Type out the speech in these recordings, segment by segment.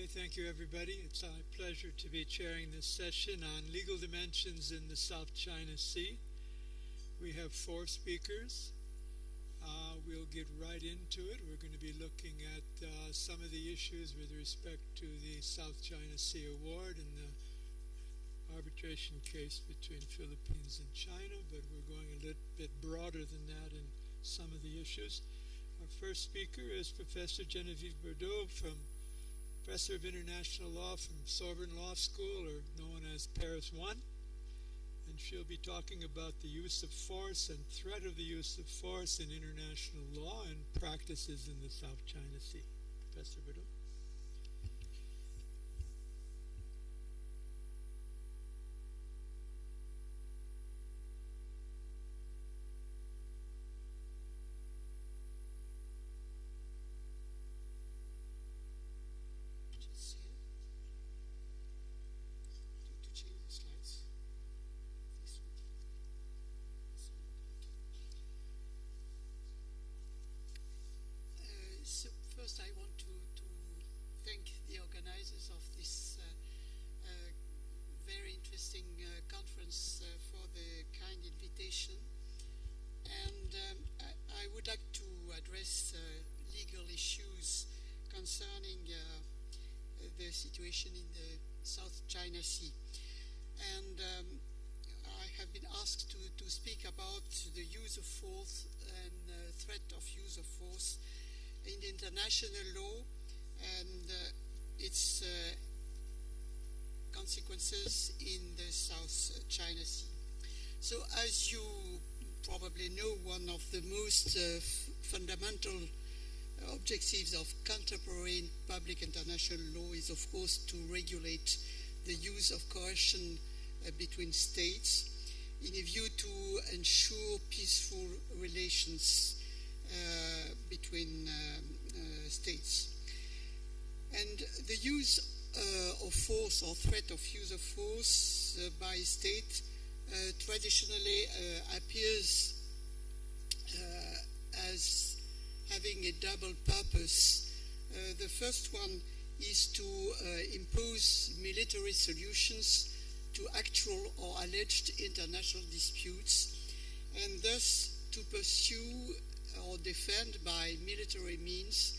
Okay, thank you everybody. It's my pleasure to be chairing this session on legal dimensions in the South China Sea. We have 4 speakers. We'll get right into it. We're going to be looking at some of the issues with respect to the South China Sea Award and the arbitration case between Philippines and China, but we're going a little bit broader than that in some of the issues. Our first speaker is Professor Geneviève Burdeau, Professor of International Law from Sorbonne Law School, or known as Paris 1. And she'll be talking about the use of force and threat of the use of force in international law and practices in the South China Sea. Professor Burdeau. Conference for the kind invitation, and I would like to address legal issues concerning the situation in the South China Sea. And I have been asked to speak about the use of force and threat of use of force in international law and its consequences in the South China Sea. So, as you probably know, one of the most fundamental objectives of contemporary public international law is, of course, to regulate the use of coercion between states in a view to ensure peaceful relations between states. And the use of force or threat of use of force by a state traditionally appears as having a double purpose. The first one is to impose military solutions to actual or alleged international disputes, and thus to pursue or defend by military means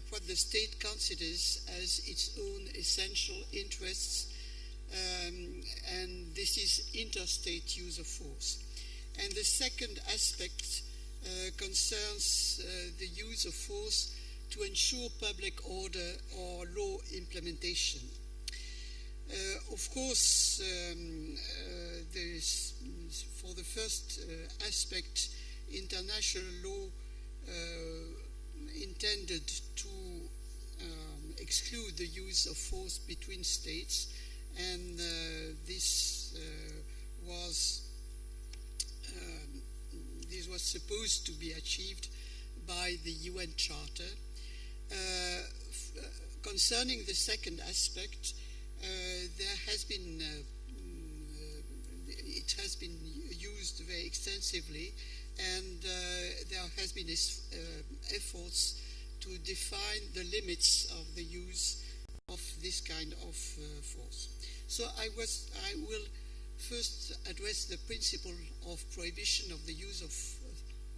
what the state considers as its own essential interests, and this is interstate use of force. And the second aspect concerns the use of force to ensure public order or law implementation. Of course, for the first aspect, international law intended to exclude the use of force between states, and this was supposed to be achieved by the UN Charter. Concerning the second aspect, it has been used very extensively, and there has been efforts to define the limits of the use of this kind of force. So I will first address the principle of prohibition of the use of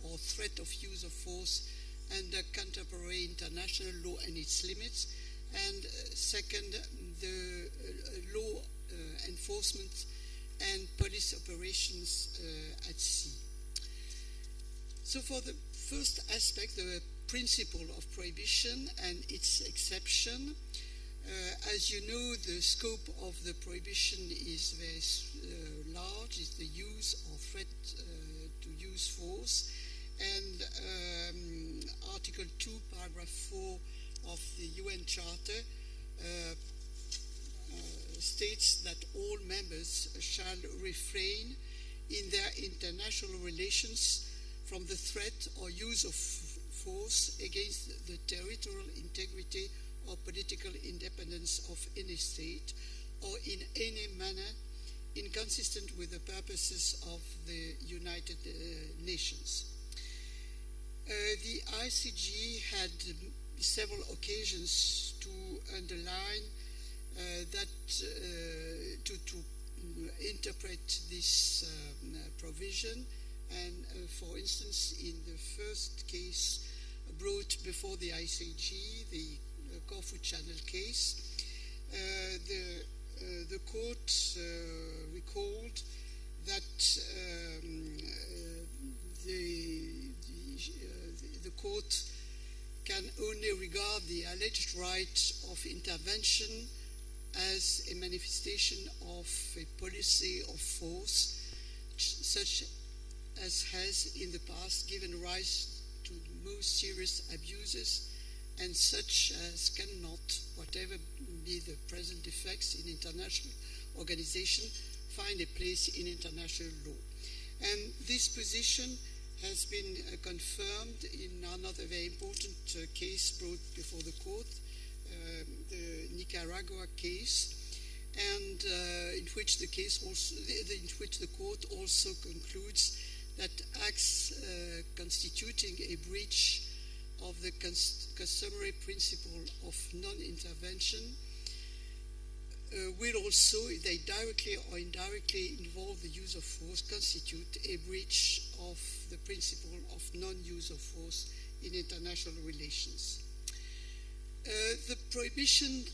or threat of use of force under contemporary international law and its limits, and second, the law enforcement and police operations at sea. So for the first aspect, the principle of prohibition and its exception, as you know, the scope of the prohibition is very large. It's the use or threat to use force, and Article 2, Paragraph 4 of the UN Charter states that all members shall refrain in their international relations from the threat or use of force against the territorial integrity or political independence of any state, or in any manner inconsistent with the purposes of the United Nations. The ICJ had several occasions to to underline that to interpret this provision, and for instance, in the first case brought before the ICJ, the Corfu Channel case, the court recalled that the court can only regard the alleged right of intervention as a manifestation of a policy of force, such as has in the past given rise to the most serious abuses, and such as cannot, whatever be the present defects in international organization, find a place in international law. And this position has been confirmed in another very important case brought before the court, the Nicaragua case, and in which the case also, in which the court also concludes that acts constituting a breach of the customary principle of non-intervention will also, if they directly or indirectly involve the use of force, constitute a breach of the principle of non-use of force in international relations. The prohibition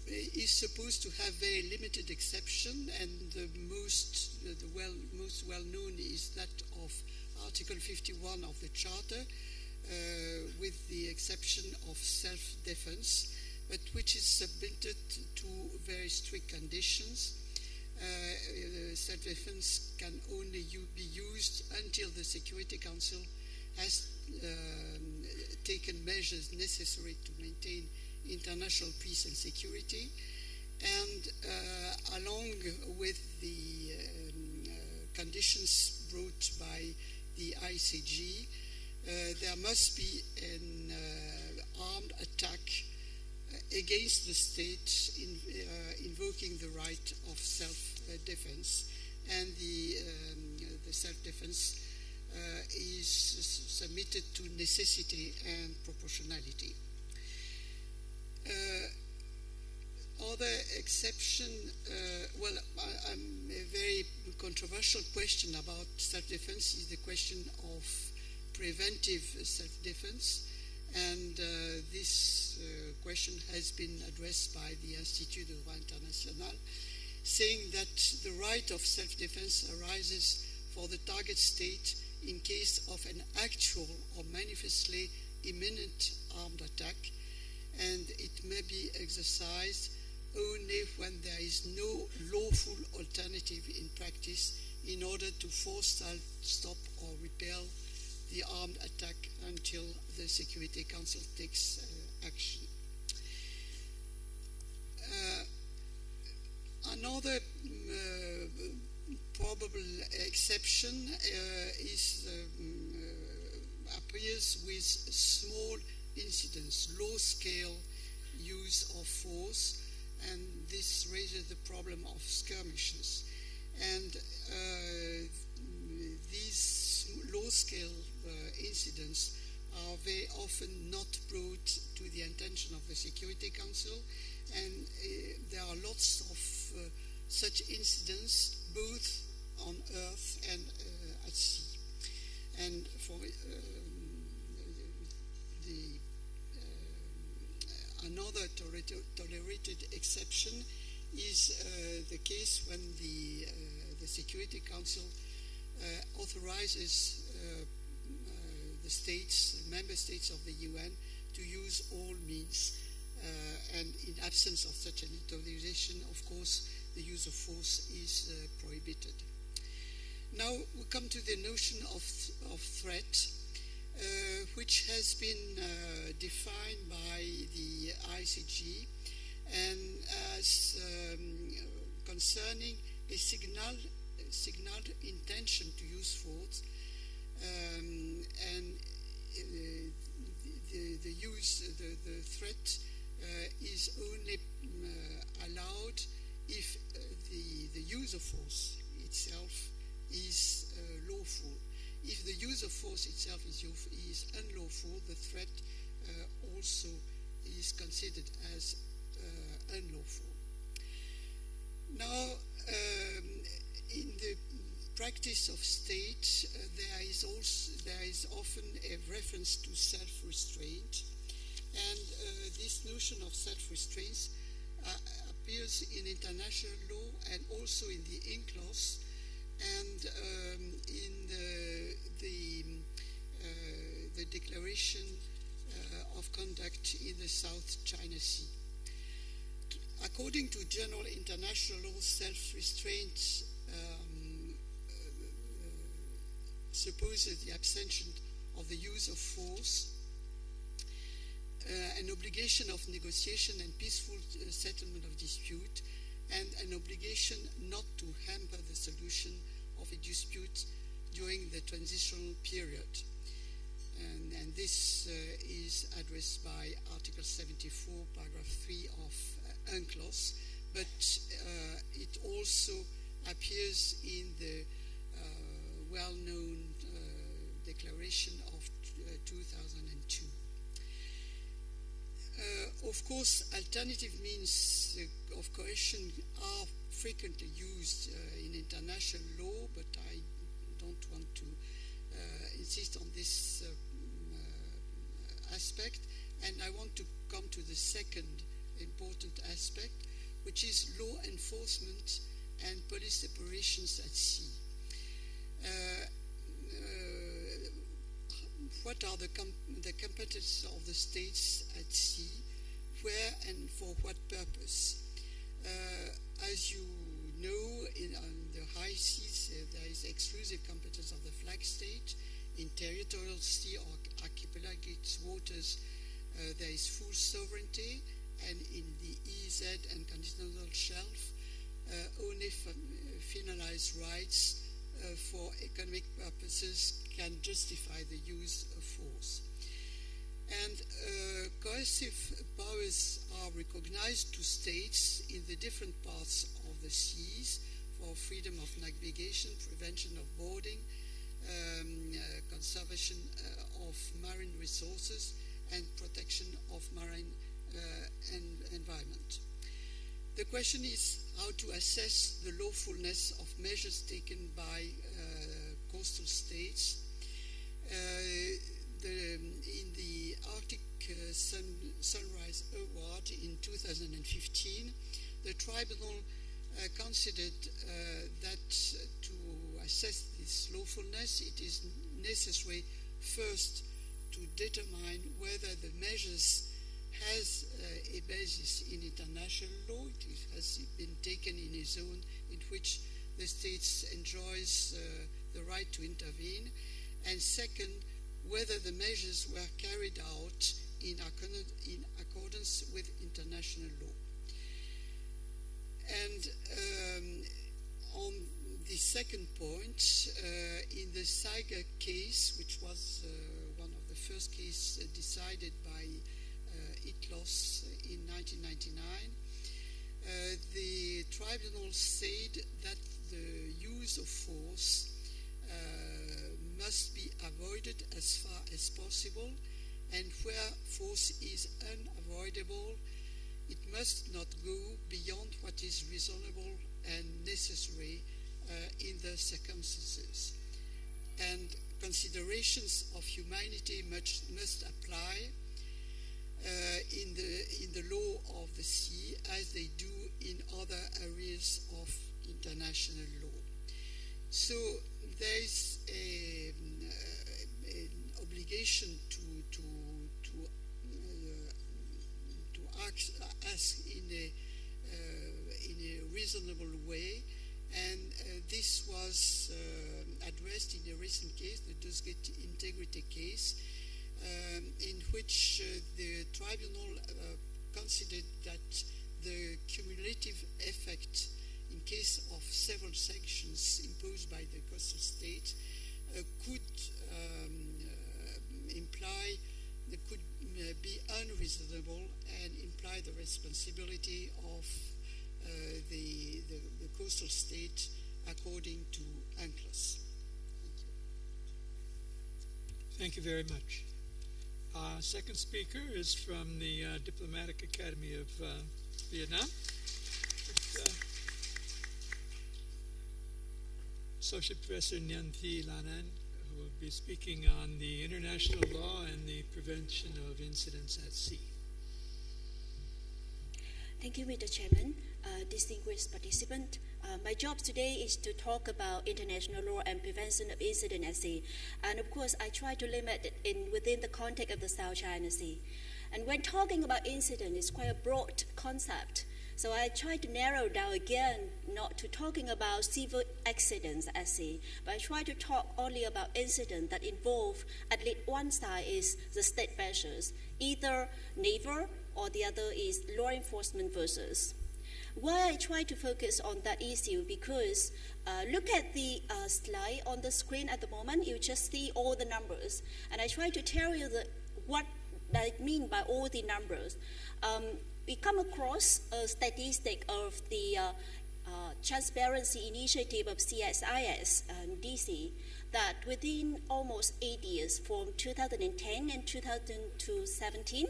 is supposed to have very limited exception, and the most well-known is that of Article 51 of the Charter, with the exception of self-defense, but which is submitted to very strict conditions. Self-defense can only be used until the Security Council has taken measures necessary to maintain international peace and security, and along with the conditions brought by the ICJ, there must be an armed attack against the state invoking the right of self-defense, and the self-defense is submitted to necessity and proportionality. Other exception, a very controversial question about self-defense is the question of preventive self-defense, and this question has been addressed by the Institut de Droit International, saying that the right of self-defense arises for the target state in case of an actual or manifestly imminent armed attack, and it may be exercised only when there is no lawful alternative in practice in order to force, stop, or repel the armed attack until the Security Council takes action. Another probable exception appears with small incidents, low-scale use of force, and this raises the problem of skirmishes. And these low-scale incidents are very often not brought to the attention of the Security Council, and there are lots of such incidents both on earth and at sea. And for another tolerated exception is the case when the Security Council authorizes the member states of the UN to use all means, and in absence of such an authorization, of course, the use of force is prohibited. Now we come to the notion of threat, which has been defined by the ICJ and as concerning a signaled intention to use force, and the threat is only allowed if the use of force itself is lawful. If the use of force itself is unlawful, the threat also is considered as unlawful. Now, in the practice of state, there is often a reference to self-restraint, and this notion of self-restraint appears in international law and also in the UNCLOS and in the Declaration of Conduct in the South China Sea. According to general international law, self-restraint supposes the abstention of the use of force, an obligation of negotiation and peaceful settlement of dispute, and an obligation not to hamper the solution of a dispute during the transitional period. And this is addressed by Article 74, paragraph 3 of UNCLOS, but it also appears in the well-known Declaration of 2002. Of course, alternative means of coercion are frequently used in international law, but I don't want to insist on this aspect, and I want to come to the second important aspect, which is law enforcement and police operations at sea. What are the competences of the states at sea, where and for what purpose? As you know, on the high seas, there is exclusive competence of the flag state. In territorial sea or archipelagic waters, there is full sovereignty, and in the EEZ and continental shelf, only finalized rights for economic purposes can justify the use of force. And coercive powers are recognized to states in the different parts of the seas for freedom of navigation, prevention of boarding, conservation of marine resources, and protection of marine environment. The question is how to assess the lawfulness of measures taken by coastal states. In the Arctic Sunrise Award in 2015, the tribunal considered that to assess this lawfulness, it is necessary first to determine whether the measures has a basis in international law. It has been taken in a zone in which the states enjoys the right to intervene, and second, whether the measures were carried out in accordance with international law. And on the second point, in the Saiga case, which was one of the first cases decided by ITLOS in 1999, the tribunal said that the use of force must be avoided as far as possible, and where force is unavoidable, it must not go beyond what is reasonable and necessary in the circumstances. And considerations of humanity must apply in the law of the sea as they do in other areas of international law. So there is an obligation to ask in a reasonable way, and this was addressed in a recent case, the Dusgate Integrity case, in which the tribunal considered that the cumulative effect in case of several sanctions imposed by the coastal state could be unreasonable and imply the responsibility of the coastal state according to UNCLOS. Thank you very much. Second speaker is from the Diplomatic Academy of Vietnam. Associate Professor Nguyen Thi Lan Anh, who will be speaking on the international law and the prevention of incidents at sea. Thank you, Mr. Chairman. Distinguished participant, my job today is to talk about international law and prevention of incident at sea. And of course, I try to limit it within the context of the South China Sea. And when talking about incident, it's quite a broad concept. So I try to narrow down again, not to talking about civil accidents at sea, but I try to talk only about incidents that involve at least one side is the state vessels, either naval or the other is law enforcement vessels. Why I try to focus on that issue, because look at the slide on the screen at the moment, you just see all the numbers. And I try to tell you what I mean by all the numbers. We come across a statistic of the Transparency Initiative of CSIS and DC that within almost 8 years, from 2010 and 2017,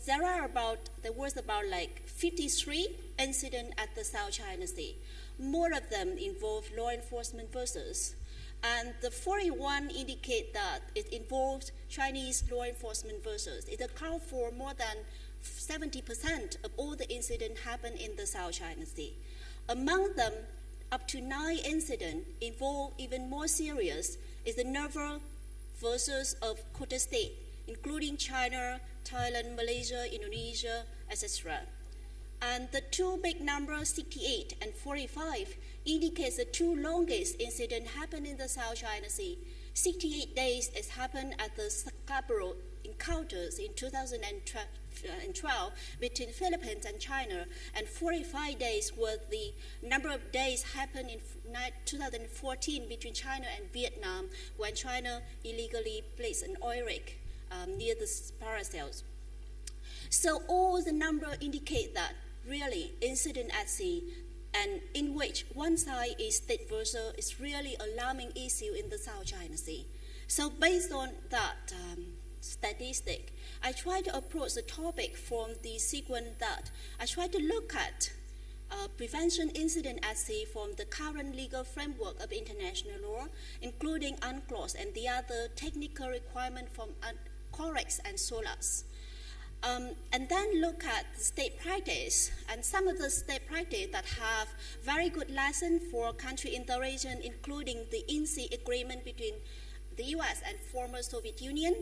there was about like 53 incidents at the South China Sea. More of them involve law enforcement vessels. And the 41 indicate that it involved Chinese law enforcement vessels. It accounts for more than 70% of all the incidents happen in the South China Sea. Among them, up to 9 incidents involve even more serious is the naval vessels of coastal state, including China, Thailand, Malaysia, Indonesia, etc. And the two big numbers, 68 and 45, indicates the two longest incidents happened in the South China Sea. 68 days has happened at the Unplanned Encounters in 2012 between Philippines and China, and 45 days was the number of days happened in 2014 between China and Vietnam, when China illegally placed an oil rig near the paracels. So all the numbers indicate that really incident at sea, and in which one side is state vessel, is really alarming issue in the South China Sea. So based on that statistic, I try to approach the topic from the sequence that I try to look at prevention incident at sea from the current legal framework of international law, including UNCLOS and the other technical requirement from COREX and SOLAS. And then look at the state practice, and some of the state practice that have very good lesson for country in the region, including the INSEE agreement between the US and former Soviet Union,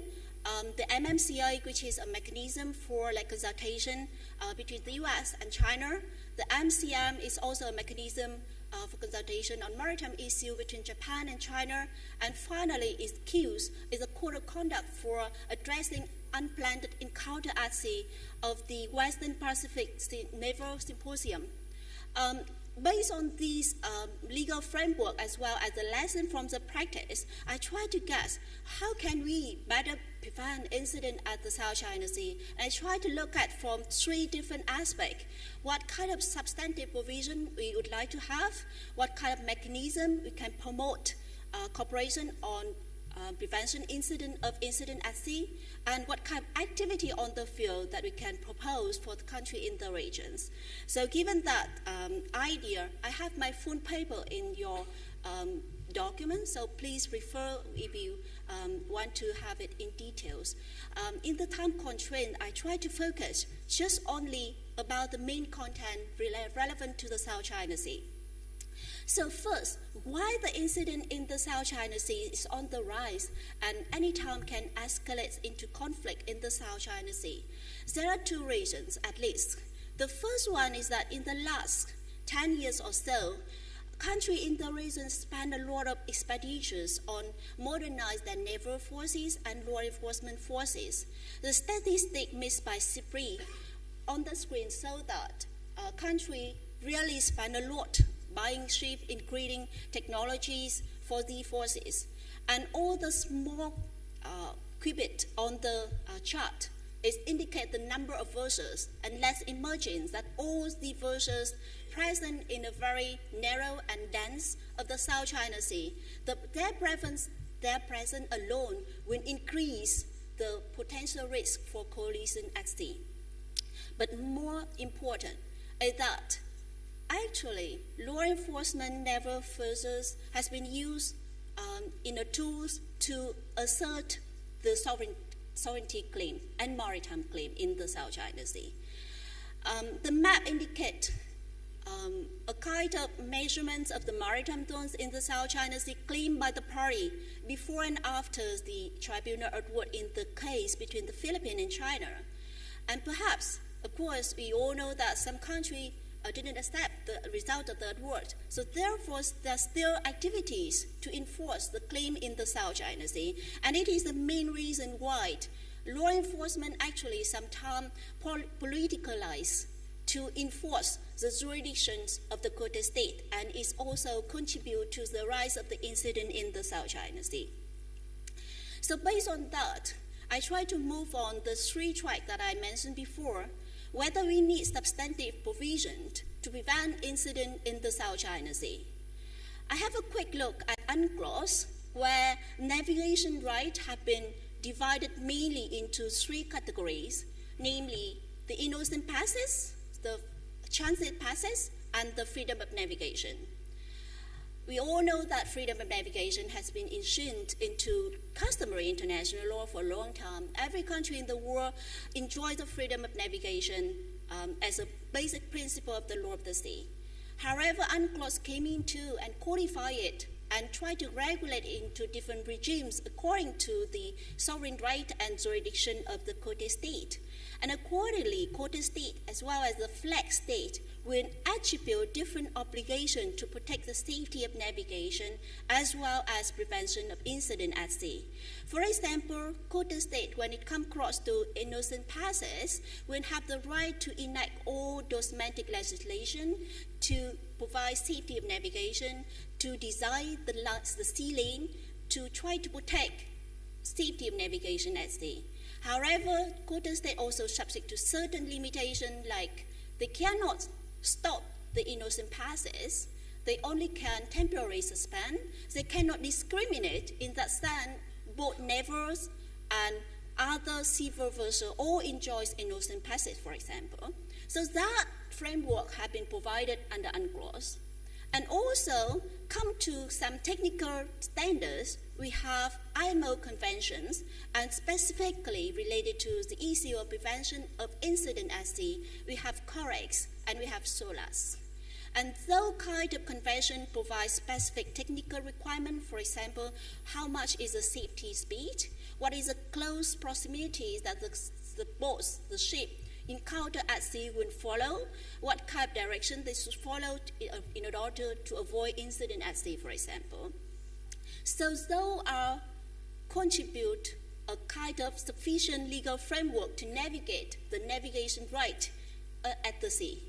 the MMCA, which is a mechanism for consultation between the US and China. The MCM is also a mechanism for consultation on maritime issue between Japan and China. And finally, CUES is a code of conduct for addressing unplanned encounter at sea of the Western Pacific Naval Symposium. Based on this legal framework as well as the lesson from the practice, I try to guess how can we better prevent incident at the South China Sea. And I try to look at from 3 different aspects: what kind of substantive provision we would like to have, what kind of mechanism we can promote cooperation on prevention incident at sea, and what kind of activity on the field that we can propose for the country in the regions. So given that idea, I have my full paper in your document, so please refer if you want to have it in details. In the time constraint, I try to focus just only about the main content relevant to the South China Sea. So first, why the incident in the South China Sea is on the rise and anytime can escalate into conflict in the South China Sea? There are 2 reasons at least. The first one is that in the last 10 years or so, countries in the region spent a lot of expenditures on modernizing their naval forces and law enforcement forces. The statistic missed by CIPRI on the screen show that country really spent a lot buying ships, increasing technologies for the forces. And all the small qubit on the chart is indicate the number of vessels, and let's imagine that all the vessels present in a very narrow and dense of the South China Sea, their presence alone will increase the potential risk for collision at sea. But more important is that actually law enforcement naval forces has been used in a tools to assert the sovereignty claim and maritime claim in the South China Sea. The map indicates a kind of measurements of the maritime zones in the South China Sea claimed by the party before and after the tribunal award in the case between the Philippines and China. And perhaps, of course, we all know that some countries didn't accept the result of the award. So therefore, there are still activities to enforce the claim in the South China Sea. And it is the main reason why law enforcement actually sometimes politicalize to enforce the jurisdictions of the court state, and is also contribute to the rise of the incident in the South China Sea. So based on that, I try to move on the three tracks that I mentioned before, whether we need substantive provision to prevent incident in the South China Sea. I have a quick look at UNCLOS, where navigation rights have been divided mainly into three categories, namely the innocent passes, the transit passes, and the freedom of navigation. We all know that freedom of navigation has been enshrined into customary international law for a long time. Every country in the world enjoys the freedom of navigation as a basic principle of the law of the sea. However, UNCLOS came into and codified it and tried to regulate it into different regimes according to the sovereign right and jurisdiction of the court state. And accordingly, court state as well as the flag state will attribute different obligations to protect the safety of navigation as well as prevention of incident at sea. For example, court state, when it comes across to innocent passes, will have the right to enact all domestic legislation to provide safety of navigation, to design the sea lane, to try to protect safety of navigation at sea. However, court state also subject to certain limitations, like they cannot stop the innocent passes, they only can temporarily suspend, they cannot discriminate in that sense both navals and other civil vessels all enjoys innocent passage, for example. So that framework has been provided under UNCLOS. And also, come to some technical standards, we have IMO conventions, and specifically related to the issue of prevention of incident at sea, we have COREX and we have SOLAS. And those kind of convention provide specific technical requirement, for example, how much is the safety speed, what is the close proximity that the boats, the ship, encounter at sea will follow, what kind of direction they should follow in order to avoid incident at sea, for example. So those are contribute a kind of sufficient legal framework to navigate the navigation right at the sea.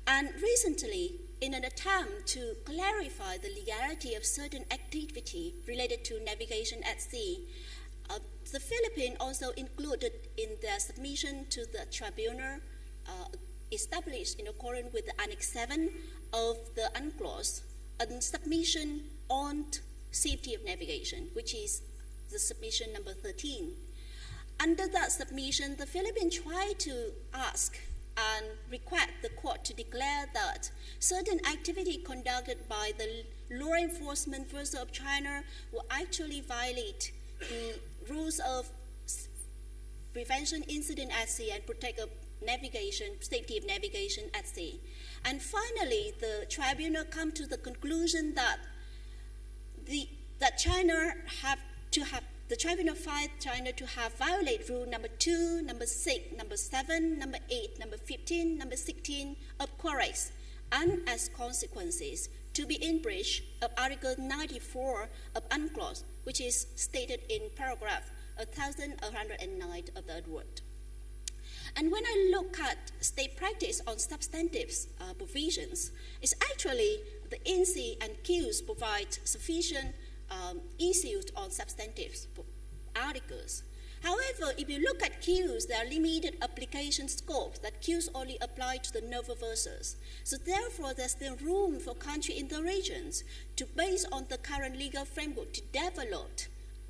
And recently, in an attempt to clarify the legality of certain activity related to navigation at sea, the Philippines also included in their submission to the tribunal established in accordance with the Annex 7 of the UNCLOS, a submission on safety of navigation, which is the submission number 13. Under that submission, the Philippines tried to ask and request the court to declare that certain activity conducted by the law enforcement forces of China will actually violate the rules of prevention incident at sea and protect of navigation, safety of navigation at sea. And finally, the tribunal come to the conclusion that the tribunal find China to have violated rule number 2, number 6, number 7, number 8, number 15, number 16 of COREX, and as consequences to be in breach of Article 94 of UNCLOS, which is stated in paragraph 1109 of the award. And when I look at state practice on substantive provisions, it's actually the INSEE and CUES provide sufficient issues on substantive articles. However, if you look at CUES, there are limited application scopes that CUES only apply to the naval vessels. So therefore, there's still room for countries in the regions to, based on the current legal framework, to develop,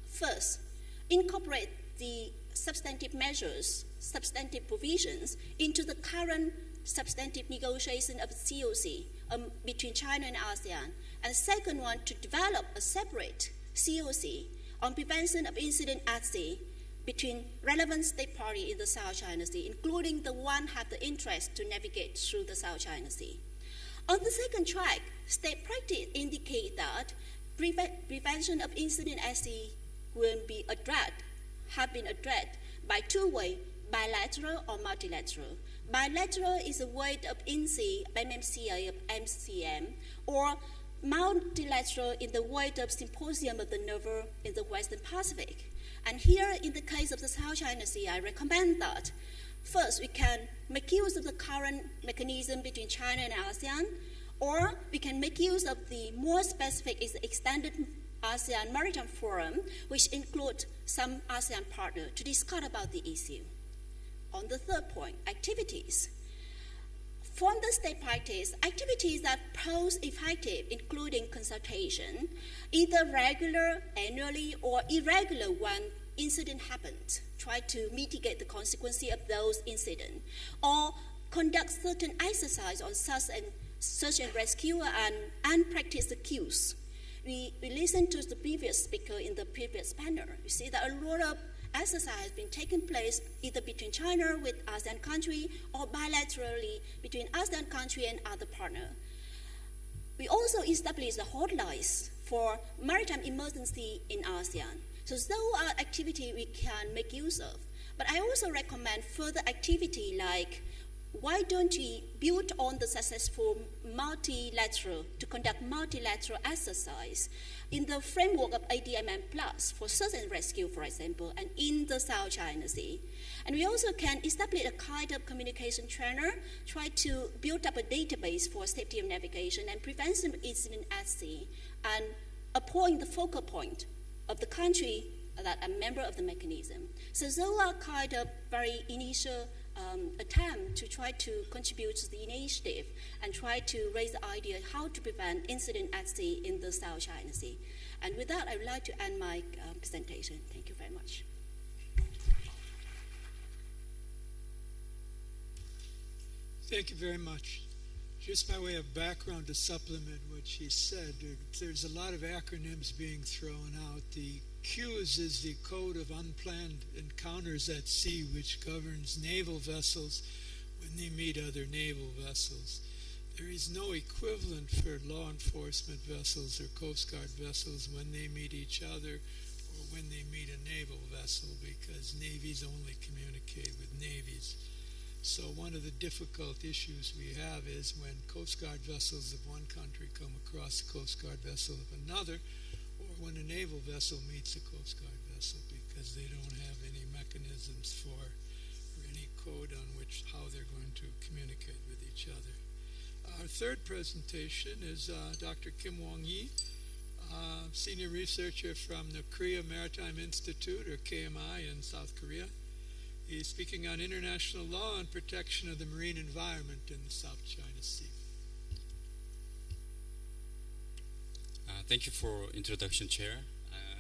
first, incorporate the substantive measures, substantive provisions into the current substantive negotiation of COC between China and ASEAN. And second one, to develop a separate COC on prevention of incident at sea between relevant state parties in the South China Sea, including the one have the interest to navigate through the South China Sea. On the second track, state practice indicate that prevention of incident at sea will be have been addressed by two ways, bilateral or multilateral. Bilateral is a way of INSEE, MMCA, of MCM, or multilateral in the way of Symposium of the Naval in the Western Pacific. And here, in the case of the South China Sea, I recommend that first we can make use of the current mechanism between China and ASEAN, or we can make use of the more specific extended ASEAN Maritime Forum, which includes some ASEAN partners to discuss about the issue. On the third point, activities. From the state practice, activities that pose effective, including consultation, either regular, annually, or irregular when incident happens, try to mitigate the consequences of those incidents, or conduct certain exercise on search and rescue and unpracticed cues. We listened to the previous speaker in the previous panel. You see that a lot of exercise has been taking place either between China with ASEAN country or bilaterally between ASEAN country and other partners. We also established the hotlines for maritime emergency in ASEAN. So those are activities we can make use of. But I also recommend further activity like, why don't we build on the successful multilateral to conduct multilateral exercise in the framework of ADMM Plus for search and rescue, for example, and in the South China Sea. And we also can establish a kind of communication channel, try to build up a database for safety of navigation and prevention of incident at sea, and appoint the focal point of the country that are member of the mechanism. So those are kind of very initial attempt to try to contribute to the initiative and try to raise the idea how to prevent incident at sea in the South China Sea. And with that, I would like to end my presentation. Thank you very much. Thank you very much. Just by way of background to supplement what she said, there's a lot of acronyms being thrown out. The CUES is the Code of Unplanned Encounters at Sea, which governs naval vessels when they meet other naval vessels. There is no equivalent for law enforcement vessels or Coast Guard vessels when they meet each other or when they meet a naval vessel, because navies only communicate with navies. So one of the difficult issues we have is when Coast Guard vessels of one country come across a Coast Guard vessel of another, or when a naval vessel meets a Coast Guard vessel, because they don't have any mechanisms for or any code on which how they're going to communicate with each other. Our third presentation is Dr. Kim Wong-Yi, senior researcher from the Korea Maritime Institute, or KMI, in South Korea. He's speaking on international law and protection of the marine environment in the South China Sea. Thank you for introduction, Chair.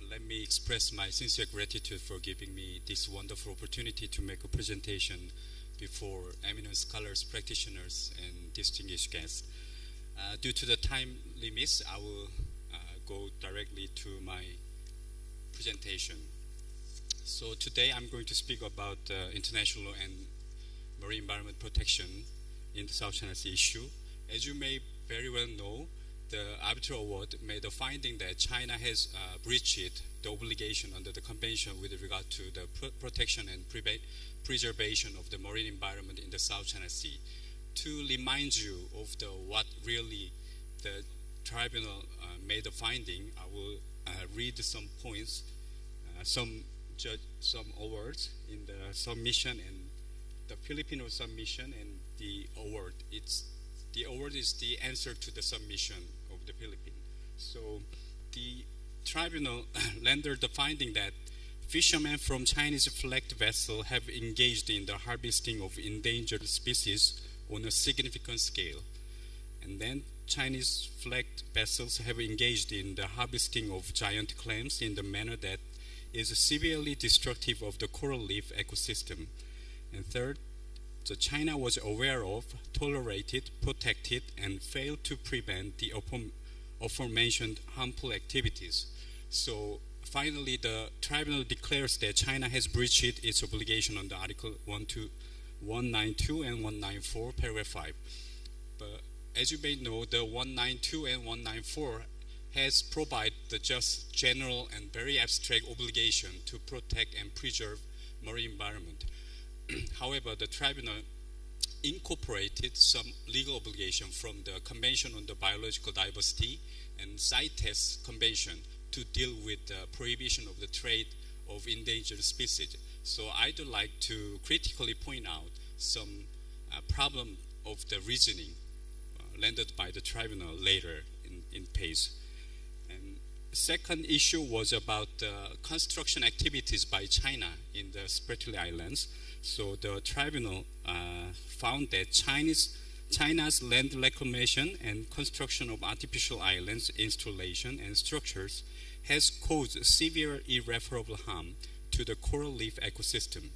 Let me express my sincere gratitude for giving me this wonderful opportunity to make a presentation before eminent scholars, practitioners, and distinguished guests. Due to the time limits, I will go directly to my presentation. So today I'm going to speak about international and marine environment protection in the South China Sea issue. As you may very well know, the Arbitral Award made a finding that China has breached the obligation under the convention with regard to the protection and preservation of the marine environment in the South China Sea. To remind you of what really the tribunal made a finding, I will read some points, some awards in the submission and the Filipino submission and the award. The award is the answer to the submission of the Philippines. So the tribunal rendered the finding that fishermen from Chinese flagged vessels have engaged in the harvesting of endangered species on a significant scale. And then Chinese flagged vessels have engaged in the harvesting of giant clams in the manner that is severely destructive of the coral reef ecosystem. And third, China was aware of, tolerated, protected, and failed to prevent the aforementioned harmful activities. So finally, the tribunal declares that China has breached its obligation under Article 192 and 194, Paragraph 5. But as you may know, the 192 and 194 has provided the just general and very abstract obligation to protect and preserve marine environment. However, the tribunal incorporated some legal obligation from the Convention on the Biological Diversity and CITES Convention to deal with the prohibition of the trade of endangered species. So I'd like to critically point out some problem of the reasoning landed by the tribunal later in PACE. And second issue was about construction activities by China in the Spratly Islands. So the tribunal found that China's land reclamation and construction of artificial islands, installation, and structures has caused severe irreparable harm to the coral reef ecosystem.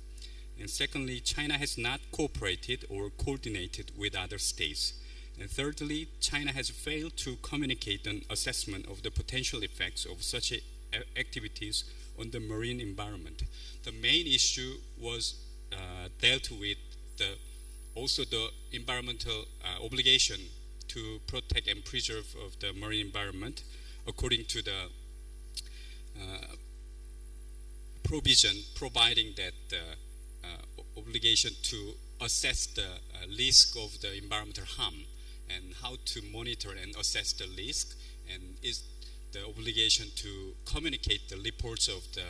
And secondly, China has not cooperated or coordinated with other states. And thirdly, China has failed to communicate an assessment of the potential effects of such activities on the marine environment. The main issue was dealt with also the environmental obligation to protect and preserve of the marine environment according to the provision providing that obligation to assess the risk of the environmental harm and how to monitor and assess the risk, and is the obligation to communicate the reports of the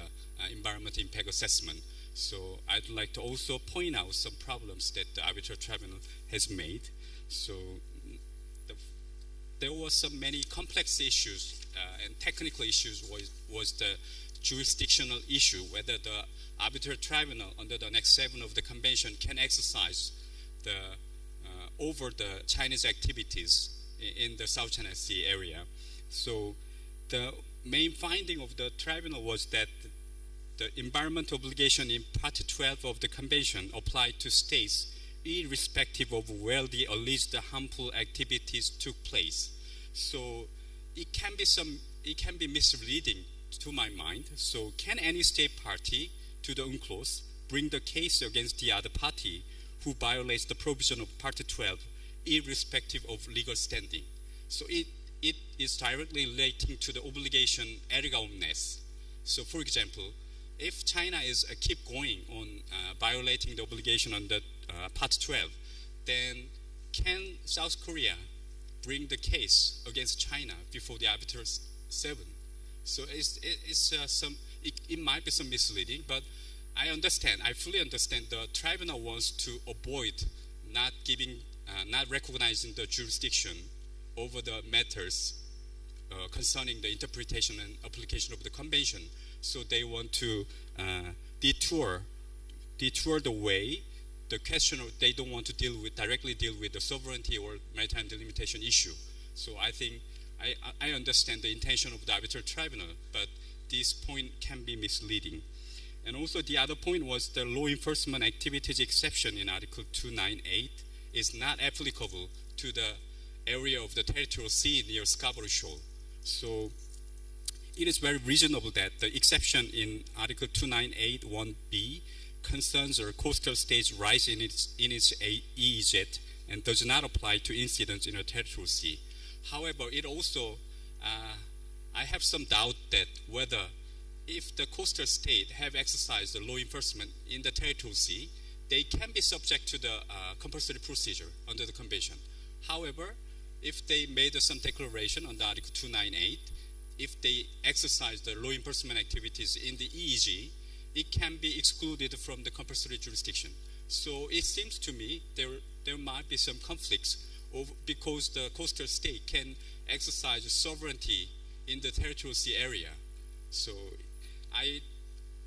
environmental impact assessment. So I'd like to also point out some problems that the arbitral tribunal has made. So there were some many complex issues and technical issues was the jurisdictional issue, whether the arbitral tribunal under the Annex 7 of the convention can exercise over the Chinese activities in the South China Sea area. So the main finding of the tribunal was that the environmental obligation in Part 12 of the convention applied to states irrespective of where the alleged harmful activities took place. So it can be misleading to my mind. So can any state party to the UNCLOS bring the case against the other party who violates the provision of Part 12 irrespective of legal standing? So it is directly relating to the obligation erga omnes. So for example, if China is keep going on violating the obligation under Part 12, then can South Korea bring the case against China before the Arbitral 7? So it might be some misleading, but I fully understand the tribunal wants to avoid not recognizing the jurisdiction over the matters concerning the interpretation and application of the convention. So they want to detour the way, the question of they don't want to directly deal with the sovereignty or maritime delimitation issue. So I think I understand the intention of the arbitral tribunal, but this point can be misleading. And also the other point was the law enforcement activities exception in Article 298 is not applicable to the area of the territorial sea near Scarborough Shoal. So it is very reasonable that the exception in Article 298 1b concerns a coastal state's rights in its EEZ and does not apply to incidents in a territorial sea. However, it also, I have some doubt that whether if the coastal state have exercised the law enforcement in the territorial sea, they can be subject to the compulsory procedure under the convention. However, if they made some declaration under Article 298, if they exercise the law enforcement activities in the EEZ, it can be excluded from the compulsory jurisdiction. So it seems to me there might be some conflicts because the coastal state can exercise sovereignty in the territorial sea area. So I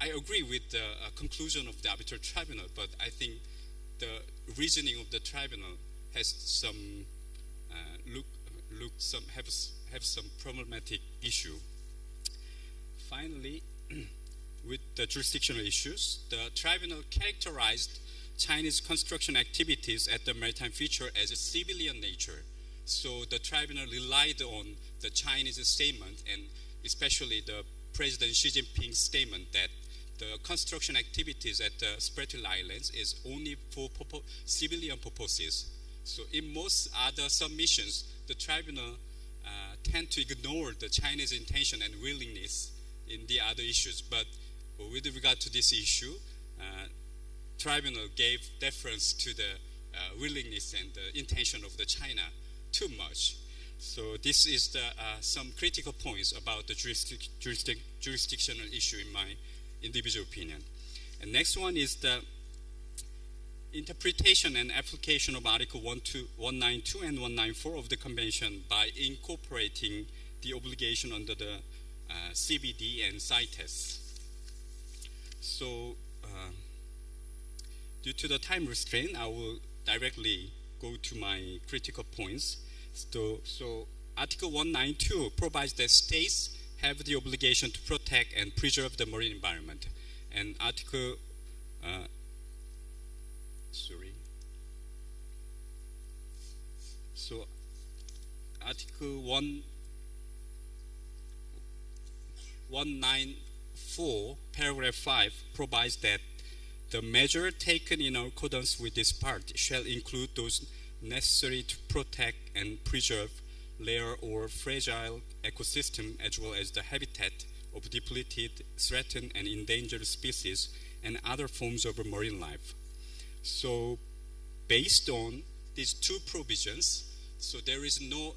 agree with the conclusion of the arbitral tribunal, but I think the reasoning of the tribunal has some have some problematic issue. Finally, with the jurisdictional issues, the tribunal characterized Chinese construction activities at the maritime feature as a civilian nature. So the tribunal relied on the Chinese statement, and especially the President Xi Jinping's statement that the construction activities at the Spratly Islands is only for civilian purposes. So in most other submissions, the tribunal tend to ignore the Chinese intention and willingness in the other issues. But with regard to this issue, tribunal gave deference to the willingness and the intention of the China too much. So this is the, some critical points about the jurisdictional issue in my individual opinion. And next one is the interpretation and application of Article 192 and 194 of the Convention by incorporating the obligation under the CBD and CITES. So, due to the time restraint, I will directly go to my critical points. So Article 192 provides that states have the obligation to protect and preserve the marine environment. And Article, So Article 194, paragraph 5 provides that the measure taken in accordance with this part shall include those necessary to protect and preserve rare or fragile ecosystem as well as the habitat of depleted, threatened, and endangered species and other forms of marine life. So based on these two provisions, so there is no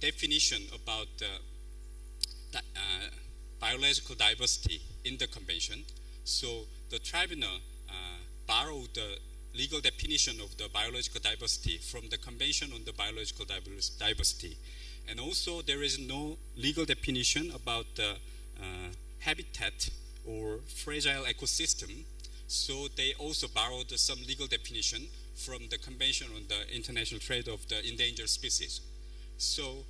definition about biological diversity in the convention. So the tribunal borrowed the legal definition of the biological diversity from the Convention on the Biological Diversity. And also there is no legal definition about the habitat or fragile ecosystem. So they also borrowed some legal definition from the Convention on the International Trade of the Endangered Species. So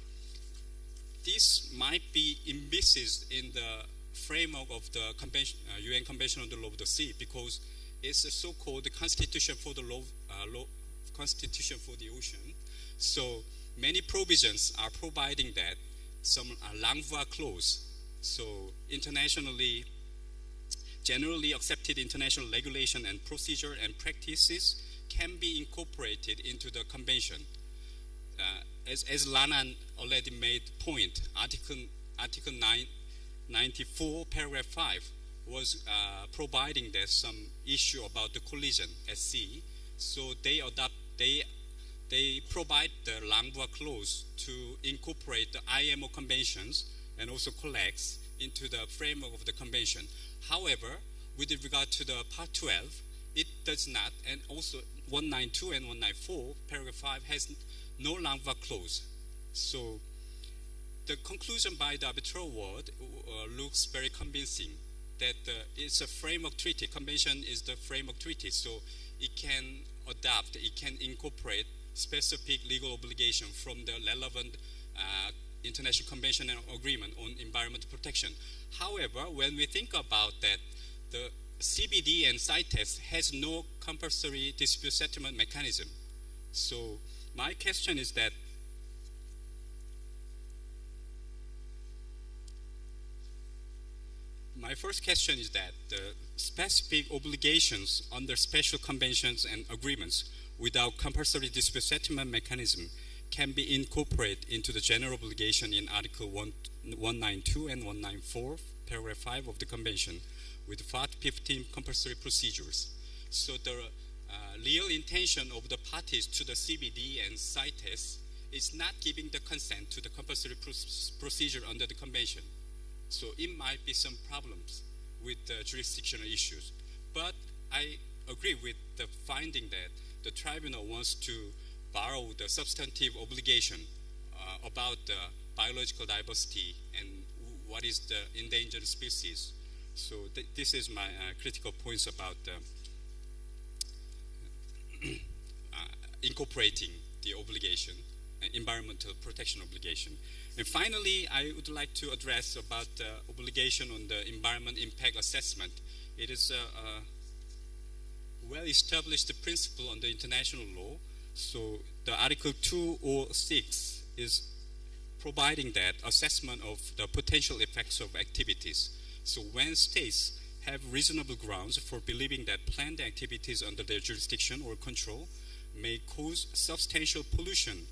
this might be envisaged in the framework of the convention, UN Convention on the Law of the Sea, because it's a so-called Constitution for the Constitution for the Ocean. So many provisions are providing that some l'envoi clause. So internationally, generally accepted international regulation and procedure and practices can be incorporated into the convention. As Lanan already made point, Article 94, paragraph 5 was providing that some issue about the collision at sea. So they provide the l'envoi clause to incorporate the IMO conventions and also collects into the framework of the convention. However, with regard to the part 12, it does not, and also 192 and 194, paragraph 5 has no l'envoi clause. So the conclusion by the arbitral award looks very convincing that it's a framework treaty. Convention is the framework treaty, so it can adapt, it can incorporate specific legal obligation from the relevant international convention and agreement on environmental protection. However, when we think about that, the CBD and CITES has no compulsory dispute settlement mechanism. So my question is that my first question is that the specific obligations under special conventions and agreements without compulsory dispute settlement mechanism can be incorporated into the general obligation in Article 192 and 194, paragraph 5 of the convention, with Part 15 compulsory procedures. So the real intention of the parties to the CBD and CITES is not giving the consent to the compulsory procedure under the convention. So it might be some problems with the jurisdictional issues. But I agree with the finding that the tribunal wants to borrow the substantive obligation about the biological diversity and what is the endangered species. So this is my critical points about incorporating the obligation. environmental protection obligation. And finally, I would like to address about the obligation on the environment impact assessment. It is a well-established principle under international law. So the Article 206 is providing that assessment of the potential effects of activities. So when states have reasonable grounds for believing that planned activities under their jurisdiction or control may cause substantial pollution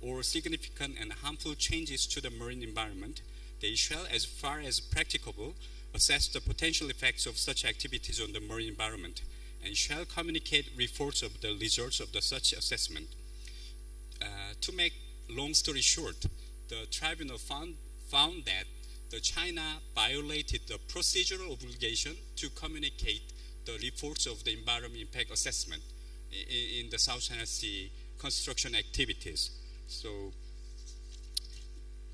or significant and harmful changes to the marine environment, they shall, as far as practicable, assess the potential effects of such activities on the marine environment and shall communicate reports of the results of such assessment. To make long story short, the tribunal found that China violated the procedural obligation to communicate the reports of the environment impact assessment in the South China Sea construction activities. So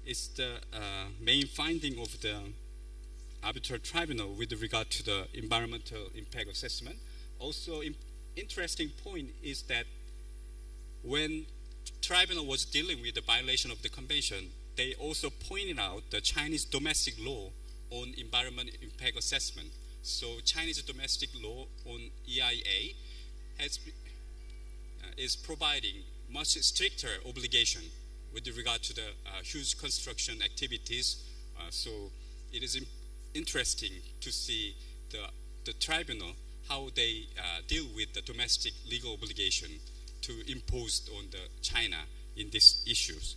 it's the main finding of the arbitral tribunal with regard to the environmental impact assessment. Also, interesting point is that when tribunal was dealing with the violation of the convention, they also pointed out the Chinese domestic law on environment impact assessment. So Chinese domestic law on EIA is providing much stricter obligation with regard to the huge construction activities. So it is interesting to see the tribunal, how they deal with the domestic legal obligation to impose on the China in these issues.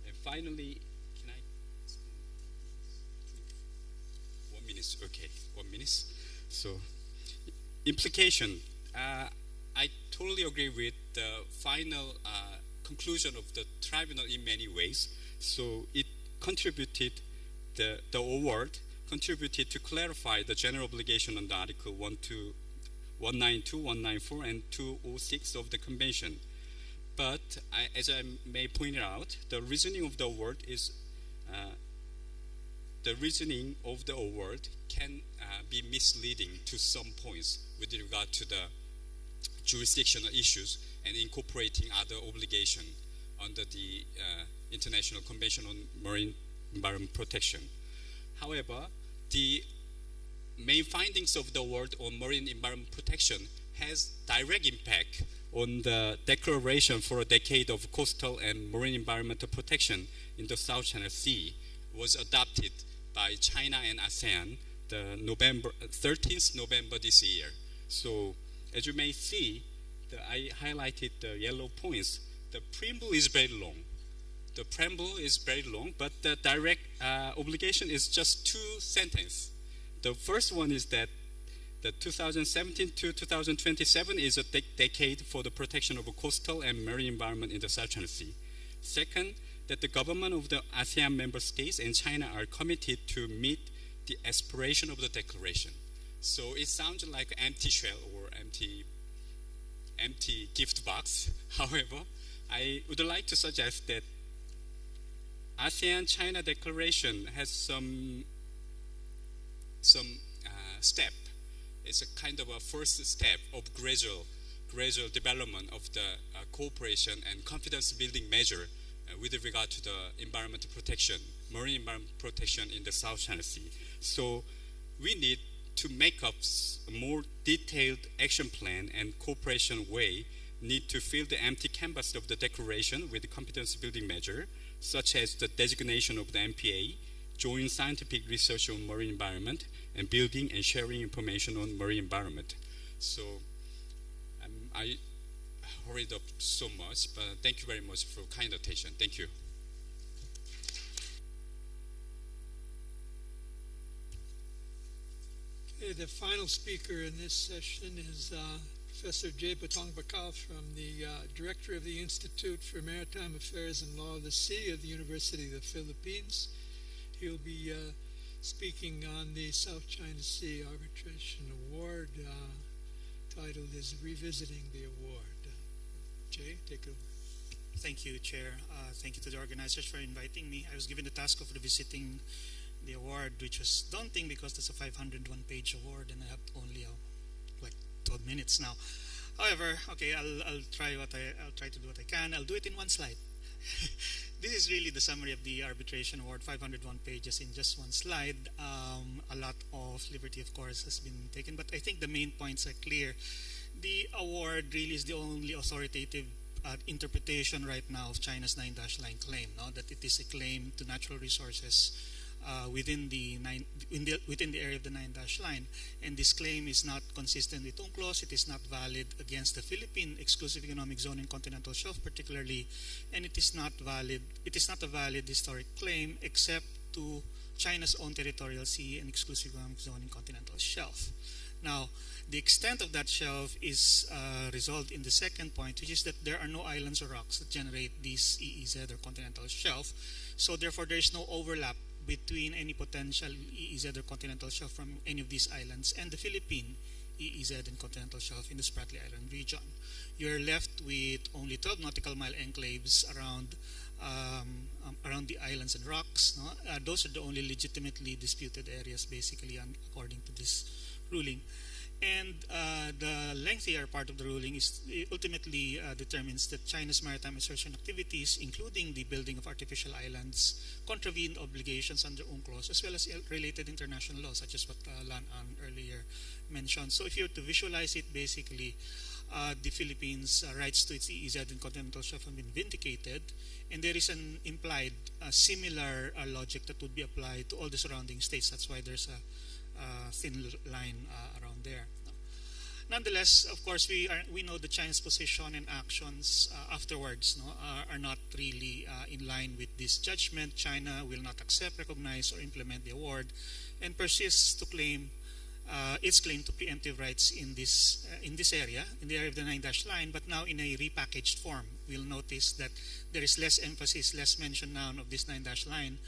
And finally, can I? 1 minute, okay, 1 minute. So, implication. I totally agree with the final conclusion of the tribunal in many ways. So it contributed, the award contributed to clarify the general obligation under Article 192, 194, and 206 of the Convention. But as I may point out, the reasoning of the award is can be misleading to some points with regard to the jurisdictional issues and incorporating other obligations under the International Convention on Marine Environment Protection. However, the main findings of the award on marine environment protection has direct impact on the Declaration for a Decade of Coastal and Marine Environmental Protection in the South China Sea, was adopted by China and ASEAN the 13th November this year. So as you may see, I highlighted the yellow points. The preamble is very long. But the direct obligation is just 2 sentences. The first one is that the 2017 to 2027 is a decade for the protection of a coastal and marine environment in the South China Sea. Second, that the government of the ASEAN member states and China are committed to meet the aspiration of the declaration. So it sounds like an empty shell or empty gift box. However, I would like to suggest that ASEAN-China declaration has some step. It's a kind of a first step of gradual development of the cooperation and confidence building measure with regard to the environmental protection, marine environment protection in the South China Sea. So we need to make up a more detailed action plan and cooperation way, need to fill the empty canvas of the declaration with the competence building measure, such as the designation of the MPA, joint scientific research on marine environment, and building and sharing information on marine environment. So I hurried up so much, but thank you very much for kind attention. Thank you. Okay, the final speaker in this session is Professor J. Batong Bakal from the Director of the Institute for Maritime Affairs and Law of the Sea of the University of the Philippines. He'll be speaking on the South China Sea Arbitration Award. Titled is Revisiting the Award. Jay, take it over. Thank you, Chair. Thank you to the organizers for inviting me. I was given the task of revisiting the award, which was daunting because it's a 501-page award and I have only 12 minutes now. However, okay, I'll try to do what I can. I'll do it in one slide. This is really the summary of the arbitration award, 501 pages in just one slide. A lot of liberty, of course, has been taken, but I think the main points are clear. The award really is the only authoritative interpretation right now of China's 9-line claim, no? That it is a claim to natural resources within the area of the 9-line, and this claim is not consistent with UNCLOS. It is not valid against the Philippine exclusive economic zone and continental shelf particularly, and it is not valid. It is not a valid historic claim except to China's own territorial sea and exclusive economic zone and continental shelf. Now, the extent of that shelf is resolved in the second point, which is that there are no islands or rocks that generate this EEZ or continental shelf. So therefore, there is no overlap between any potential EEZ or continental shelf from any of these islands and the Philippine EEZ and continental shelf in the Spratly Island region. You're left with only 12 nautical mile enclaves around the islands and rocks. No? Those are the only legitimately disputed areas, basically, according to this ruling. And the lengthier part of the ruling is ultimately determines that China's maritime assertion activities, including the building of artificial islands, contravened obligations under UNCLOS, as well as related international law, such as what Lan Ang earlier mentioned. So if you were to visualize it, basically, the Philippines' rights to its EEZ and continental shelf have been vindicated, and there is an implied similar logic that would be applied to all the surrounding states. That's why there's a thin line around there. Nonetheless, of course, we know that China's position and actions afterwards are not really in line with this judgment. China will not accept, recognize, or implement the award, and persists to claim its claim to preemptive rights in this area, in the area of the 9-line, but now in a repackaged form. We'll notice that there is less emphasis, less mention now of this 9-line,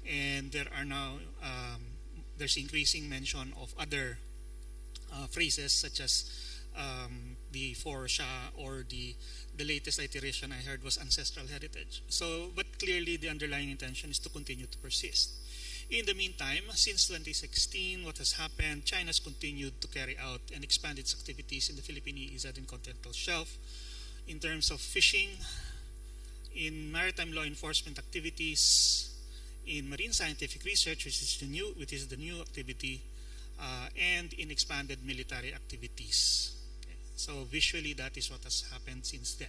and there are now there's increasing mention of other phrases such as the Forsha, or the latest iteration I heard was ancestral heritage. So, but clearly the underlying intention is to continue to persist. In the meantime, since 2016, what has happened? China's continued to carry out and expand its activities in the Philippine EEZ and continental shelf in terms of fishing, in maritime law enforcement activities, in marine scientific research, which is the new activity, and in expanded military activities. Okay. So visually, that is what has happened since then.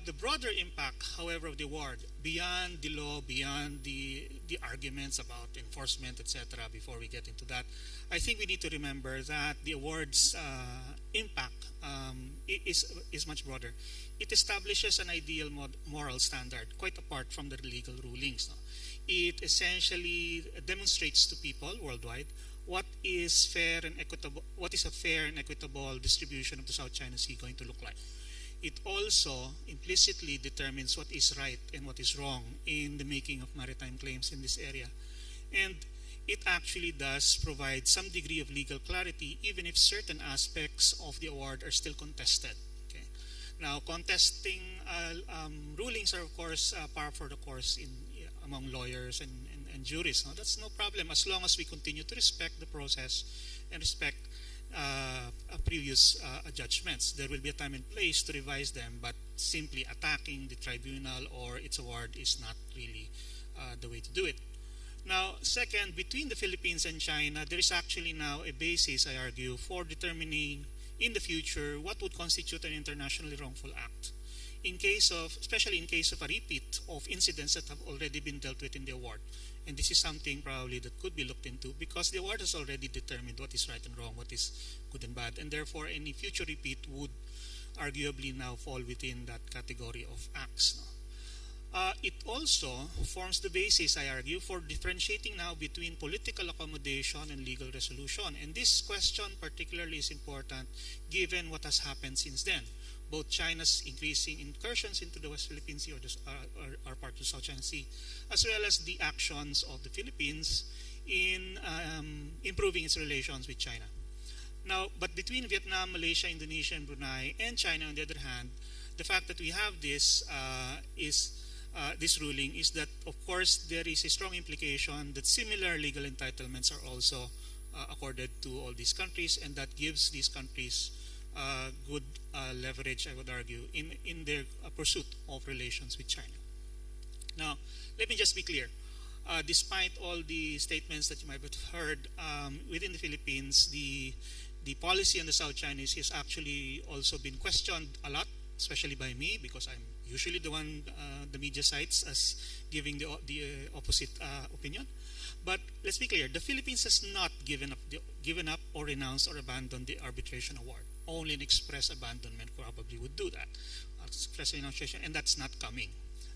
The broader impact, however, of the award, beyond the law, beyond the arguments about enforcement, etc., before we get into that, I think we need to remember that the award's impact is much broader. It establishes an ideal moral standard, quite apart from the legal rulings. No? It essentially demonstrates to people worldwide what is fair and equitable. What is a fair and equitable distribution of the South China Sea going to look like? It also implicitly determines what is right and what is wrong in the making of maritime claims in this area. And it actually does provide some degree of legal clarity, even if certain aspects of the award are still contested. Okay? Now, contesting rulings are, of course, par for the course among lawyers and jurists. No? That's no problem as long as we continue to respect the process and respect previous judgments. There will be a time and place to revise them, but simply attacking the tribunal or its award is not really the way to do it. Now, second, between the Philippines and China, there is actually now a basis, I argue, for determining in the future what would constitute an internationally wrongful act, especially in case of a repeat of incidents that have already been dealt with in the award. And this is something probably that could be looked into, because the award has already determined what is right and wrong, what is good and bad, and therefore any future repeat would arguably now fall within that category of acts. It also forms the basis, I argue, for differentiating now between political accommodation and legal resolution. And this question particularly is important given what has happened since then. Both China's increasing incursions into the West Philippine Sea or part of the South China Sea, as well as the actions of the Philippines in improving its relations with China. Now, but between Vietnam, Malaysia, Indonesia, and Brunei, and China, on the other hand, the fact that we have this ruling is that, of course, there is a strong implication that similar legal entitlements are also accorded to all these countries, and that gives these countries good leverage, I would argue, in their pursuit of relations with China. Now, let me just be clear. Despite all the statements that you might have heard within the Philippines, the policy on the South Chinese has actually also been questioned a lot, especially by me, because I'm usually the one the media cites as giving the opposite opinion. But let's be clear, the Philippines has not given up or renounced or abandoned the arbitration award. Only an express abandonment probably would do that. Express renunciation, and that's not coming.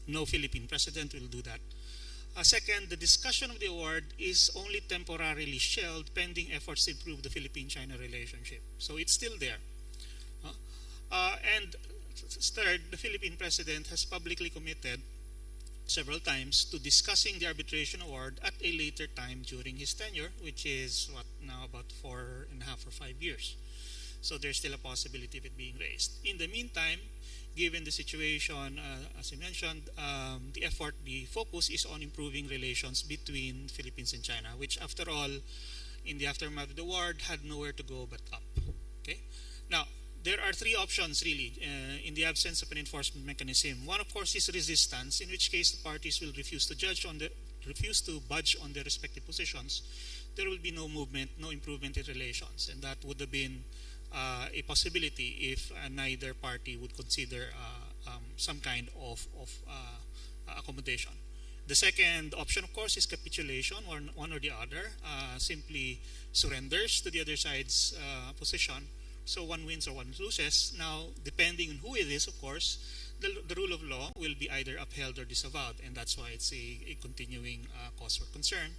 No Philippine president will do that. Second, the discussion of the award is only temporarily shelved pending efforts to improve the Philippine-China relationship. So it's still there. And third, the Philippine president has publicly committed several times to discussing the arbitration award at a later time during his tenure, which is now about 4.5 or 5 years. So there's still a possibility of it being raised. In the meantime, given the situation, as I mentioned, the focus is on improving relations between Philippines and China, which after all, in the aftermath of the war, had nowhere to go but up. Okay? Now, there are three options really in the absence of an enforcement mechanism. One, of course, is resistance, in which case the parties will refuse to budge on their respective positions. There will be no movement, no improvement in relations, and that would have been a possibility if neither party would consider some kind of accommodation. The second option, of course, is capitulation, or one or the other, simply surrenders to the other side's position. So one wins or one loses. Now, depending on who it is, of course, the rule of law will be either upheld or disavowed, and that's why it's a continuing cause for concern.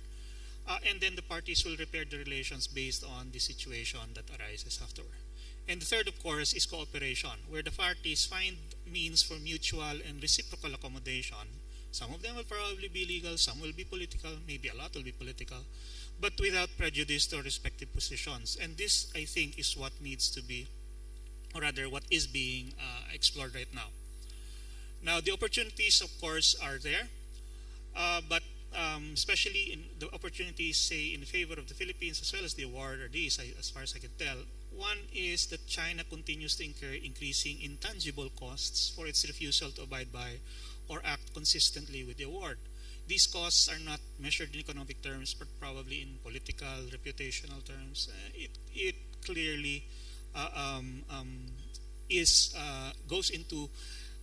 And then the parties will repair the relations based on the situation that arises afterward. And the third, of course, is cooperation, where the parties find means for mutual and reciprocal accommodation. Some of them will probably be legal, some will be political, maybe a lot will be political, but without prejudice to respective positions. And this, I think, is what needs to be, or rather what is being explored right now. Now, the opportunities, of course, are there, but especially in the opportunities, say, in favor of the Philippines as well as the award, are these, as far as I can tell. One is that China continues to incur increasing intangible costs for its refusal to abide by or act consistently with the award. These costs are not measured in economic terms, but probably in political, reputational terms. It clearly goes into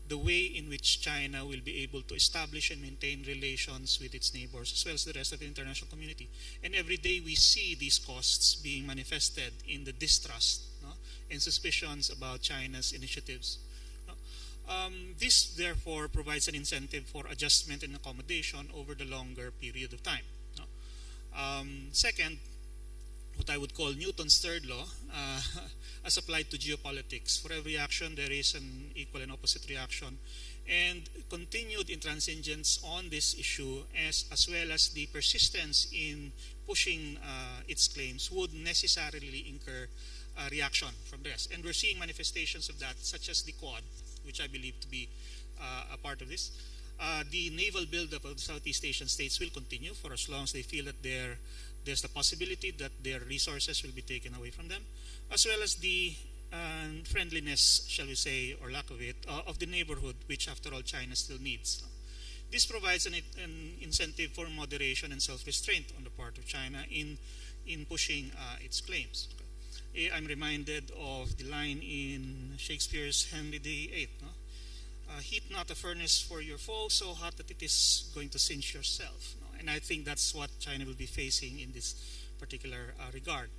the way in which China will be able to establish and maintain relations with its neighbors as well as the rest of the international community. And every day we see these costs being manifested in the distrust and suspicions about China's initiatives. This therefore provides an incentive for adjustment and accommodation over the longer period of time. Second, what I would call Newton's third law, as applied to geopolitics. For every action, there is an equal and opposite reaction. And continued intransigence on this issue, as well as the persistence in pushing its claims, would necessarily incur a reaction from the rest. And we're seeing manifestations of that, such as the Quad, which I believe to be a part of this. The naval buildup of the Southeast Asian states will continue for as long as they feel that there's the possibility that their resources will be taken away from them, as well as the friendliness, shall we say, or lack of it, of the neighborhood, which after all China still needs. This provides an incentive for moderation and self-restraint on the part of China in pushing its claims. Okay. I'm reminded of the line in Shakespeare's Henry VIII, heat not a furnace for your foe so hot that it is going to singe yourself. And I think that's what China will be facing in this particular regard.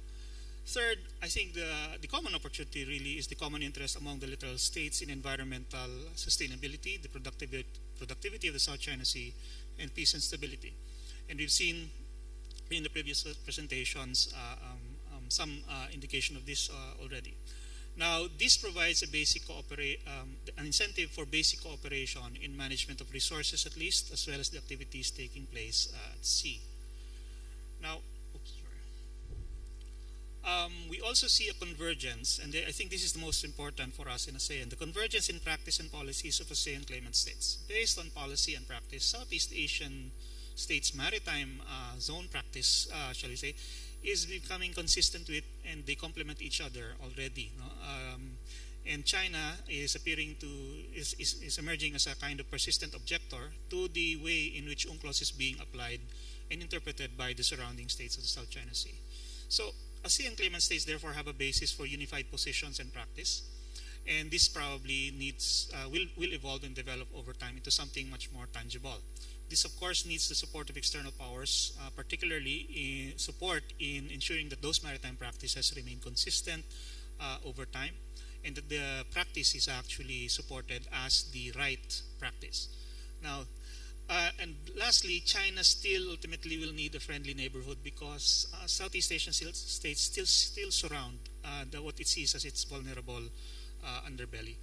Third, I think the common opportunity really is the common interest among the littoral states in environmental sustainability, the productivity of the South China Sea, and peace and stability. And we've seen in the previous presentations some indication of this already. Now, this provides an incentive for basic cooperation in management of resources at least, as well as the activities taking place at sea. Now, we also see a convergence, and I think this is the most important for us in ASEAN, the convergence in practice and policies of ASEAN claimant states. Based on policy and practice, Southeast Asian states' maritime zone practice, shall we say, is becoming consistent with, and they complement each other already. No? And China is appearing to is emerging as a kind of persistent objector to the way in which UNCLOS is being applied and interpreted by the surrounding states of the South China Sea. So ASEAN claimant states therefore have a basis for unified positions and practice, and this probably needs will evolve and develop over time into something much more tangible. This, of course, needs the support of external powers, particularly support in ensuring that those maritime practices remain consistent over time, and that the practice is actually supported as the right practice. Now, and lastly, China still ultimately will need a friendly neighborhood because Southeast Asian states still surround what it sees as its vulnerable underbelly.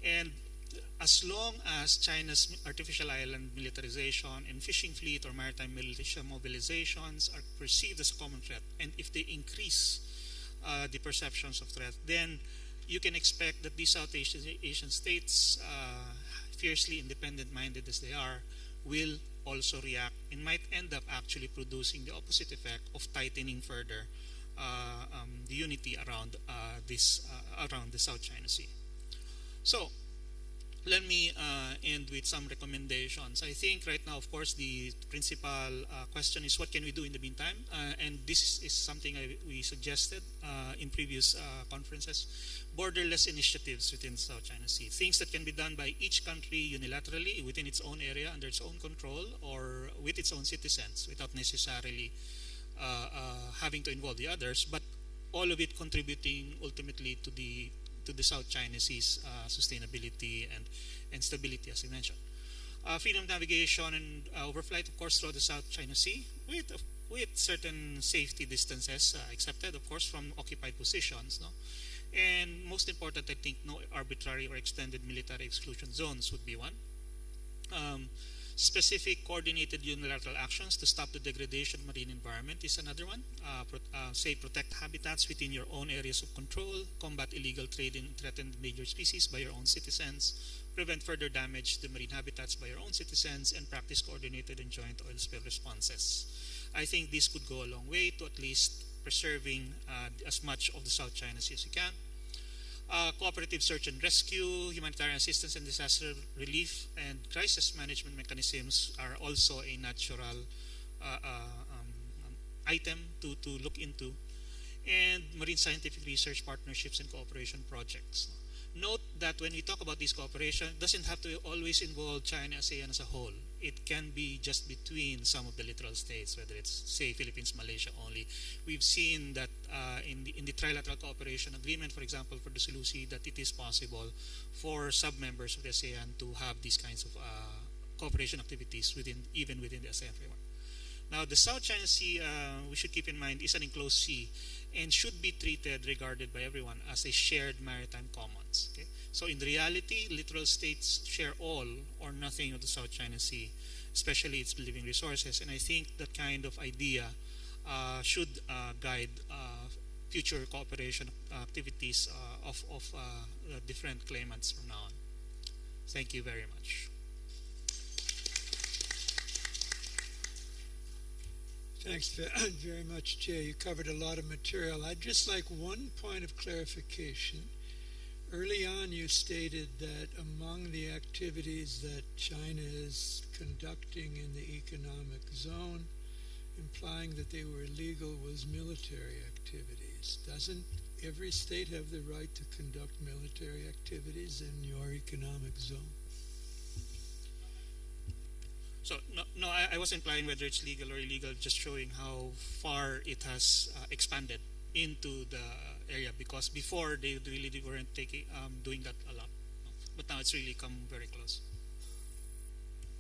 And as long as China's artificial island militarization and fishing fleet or maritime militia mobilizations are perceived as a common threat, and if they increase the perceptions of threat, then you can expect that these South Asian states, fiercely independent-minded as they are, will also react and might end up actually producing the opposite effect of tightening further the unity around around the South China Sea. So let me end with some recommendations. I think right now, of course, the principal question is what can we do in the meantime? And this is something we suggested in previous conferences. Borderless initiatives within the South China Sea. Things that can be done by each country unilaterally within its own area, under its own control, or with its own citizens without necessarily having to involve the others, but all of it contributing ultimately to the South China Sea's sustainability and stability, as I mentioned. Freedom of navigation and overflight, of course, through the South China Sea with certain safety distances accepted, of course, from occupied positions. No? And most important, I think, no arbitrary or extended military exclusion zones would be one. Specific coordinated unilateral actions to stop the degradation of marine environment is another one. Say protect habitats within your own areas of control, combat illegal trade in threatened endangered species by your own citizens, prevent further damage to marine habitats by your own citizens, and practice coordinated and joint oil spill responses. I think this could go a long way to at least preserving as much of the South China Sea as you can. Cooperative search and rescue, humanitarian assistance and disaster relief, and crisis management mechanisms are also a natural item to look into. And marine scientific research partnerships and cooperation projects. Note that when we talk about this cooperation, it doesn't have to always involve China, ASEAN as a whole. It can be just between some of the littoral states, whether it's, say, Philippines, Malaysia only. We've seen that in the trilateral cooperation agreement, for example, for the Sulu Sea, that it is possible for sub-members of the ASEAN to have these kinds of cooperation activities even within the ASEAN framework. Now, the South China Sea, we should keep in mind, is an enclosed sea and should be treated, regarded by everyone, as a shared maritime commons. Okay? So in reality, littoral states share all or nothing of the South China Sea, especially its living resources. And I think that kind of idea should guide future cooperation activities of different claimants from now on. Thank you very much. Thanks very much, Jay. You covered a lot of material. I'd just like one point of clarification. Early on, you stated that among the activities that China is conducting in the economic zone, implying that they were illegal, was military activities. Doesn't every state have the right to conduct military activities in your economic zone? So, no, I was implying whether it's legal or illegal, just showing how far it has expanded into the area, because before they really weren't doing that a lot. But now it's really come very close.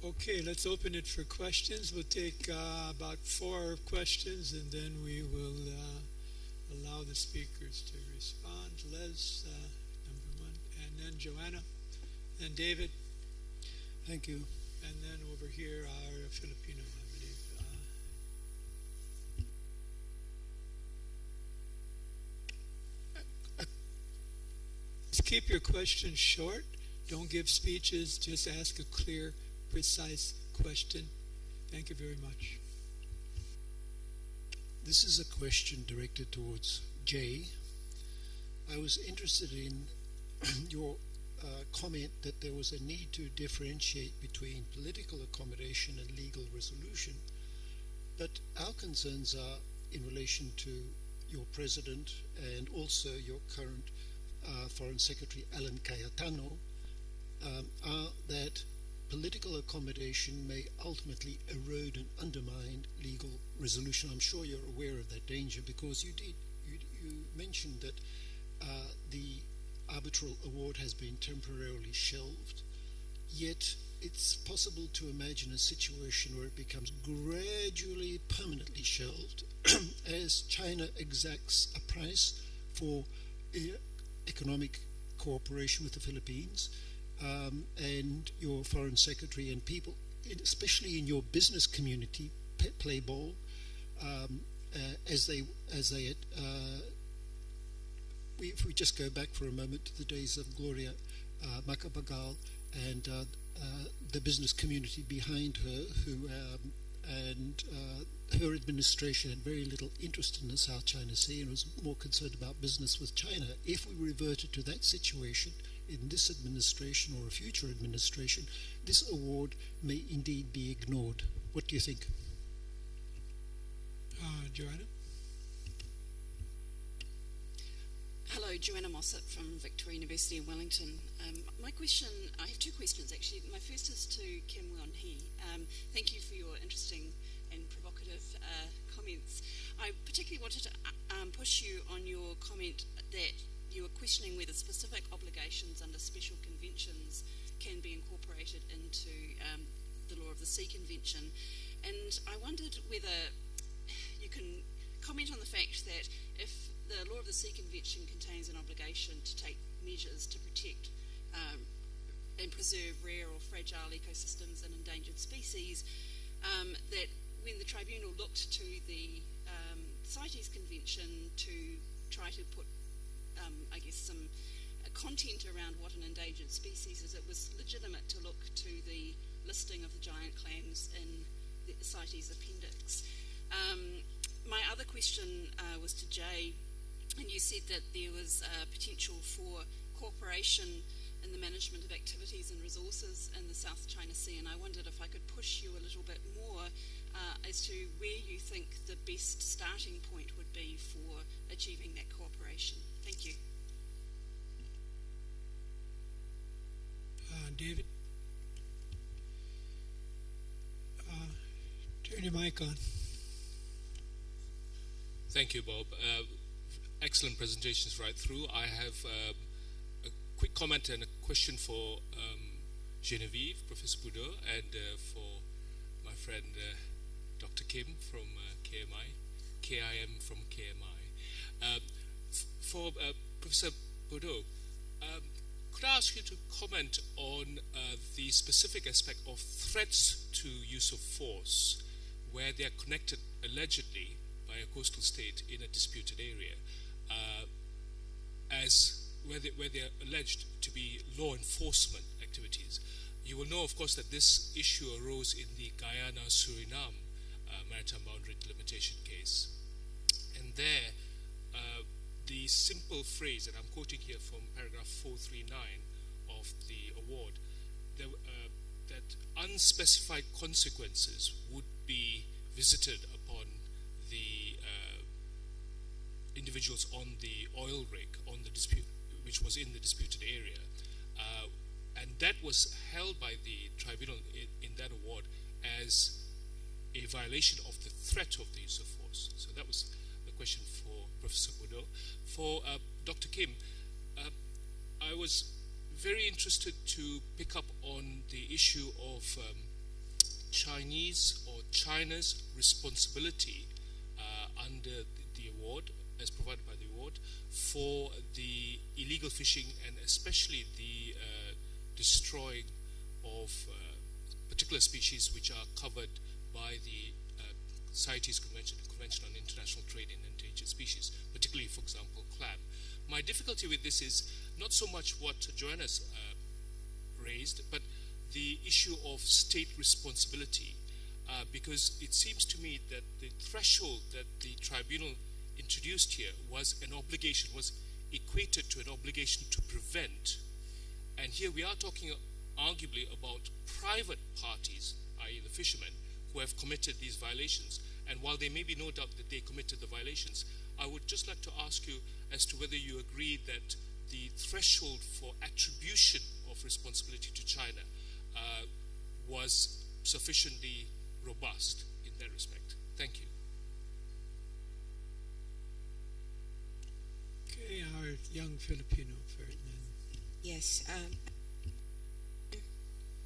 Okay, let's open it for questions. We'll take about 4 questions, and then we will allow the speakers to respond. Les, number 1, and then Joanna, and David. Thank you. And then over here, our Filipino, I believe. Just keep your questions short. Don't give speeches. Just ask a clear, precise question. Thank you very much. This is a question directed towards Jay. I was interested in your comment that there was a need to differentiate between political accommodation and legal resolution, but our concerns are in relation to your president and also your current Foreign Secretary Alan Cayetano, are that political accommodation may ultimately erode and undermine legal resolution. I'm sure you're aware of that danger because you mentioned that the arbitral award has been temporarily shelved, yet it's possible to imagine a situation where it becomes gradually permanently shelved as China exacts a price for economic cooperation with the Philippines, and your foreign secretary and people, especially in your business community, play ball if we just go back for a moment to the days of Gloria Macapagal and the business community behind her, who and her administration had very little interest in the South China Sea and was more concerned about business with China. If we reverted to that situation in this administration or a future administration, this award may indeed be ignored. What do you think? Joanna? Hello, Joanna Mossop from Victoria University in Wellington. My question, I have two questions actually. My first is to Kim Won-hee. Thank you for your interesting and provocative comments. I particularly wanted to push you on your comment that you were questioning whether specific obligations under special conventions can be incorporated into the Law of the Sea Convention. And I wondered whether you can comment on the fact that if the Law of the Sea Convention contains an obligation to take measures to protect and preserve rare or fragile ecosystems and endangered species, that when the tribunal looked to the CITES Convention to try to put, some content around what an endangered species is, it was legitimate to look to the listing of the giant clams in the CITES appendix. My other question was to Jay, and you said that there was potential for cooperation in the management of activities and resources in the South China Sea, and I wondered if I could push you a little bit more as to where you think the best starting point would be for achieving that cooperation. Thank you. David? Turn your mic on. Thank you, Bob. Excellent presentations right through. I have a quick comment and a question for Geneviève, Professor Burdeau, and for my friend Dr. Kim from KIM from KMI. For Professor Burdeau, could I ask you to comment on the specific aspect of threats to use of force, where they are connected allegedly by a coastal state in a disputed area, where they are alleged to be law enforcement activities. You will know, of course, that this issue arose in the Guyana-Suriname maritime boundary delimitation case. And there, the simple phrase, and I'm quoting here from paragraph 439 of the award, that unspecified consequences would be visited upon the individuals on the oil rig on the dispute, which was in the disputed area, and that was held by the tribunal in that award as a violation of the threat of the use of force. So that was the question for Professor Burdeau. For Dr. Kim, I was very interested to pick up on the issue of China's responsibility under the award, as provided by the award, for the illegal fishing and especially the destroying of particular species which are covered by the CITES Convention, the Convention on International Trade in Endangered Species, particularly, for example, clam. My difficulty with this is not so much what Joanna's raised, but the issue of state responsibility. because it seems to me that the threshold that the tribunal introduced here was equated to an obligation to prevent. And here we are talking arguably about private parties, i.e. the fishermen, who have committed these violations. And while there may be no doubt that they committed the violations, I would just like to ask you as to whether you agree that the threshold for attribution of responsibility to China was sufficiently robust in that respect. Thank you. Okay, our young Filipino Ferdinand. Yes.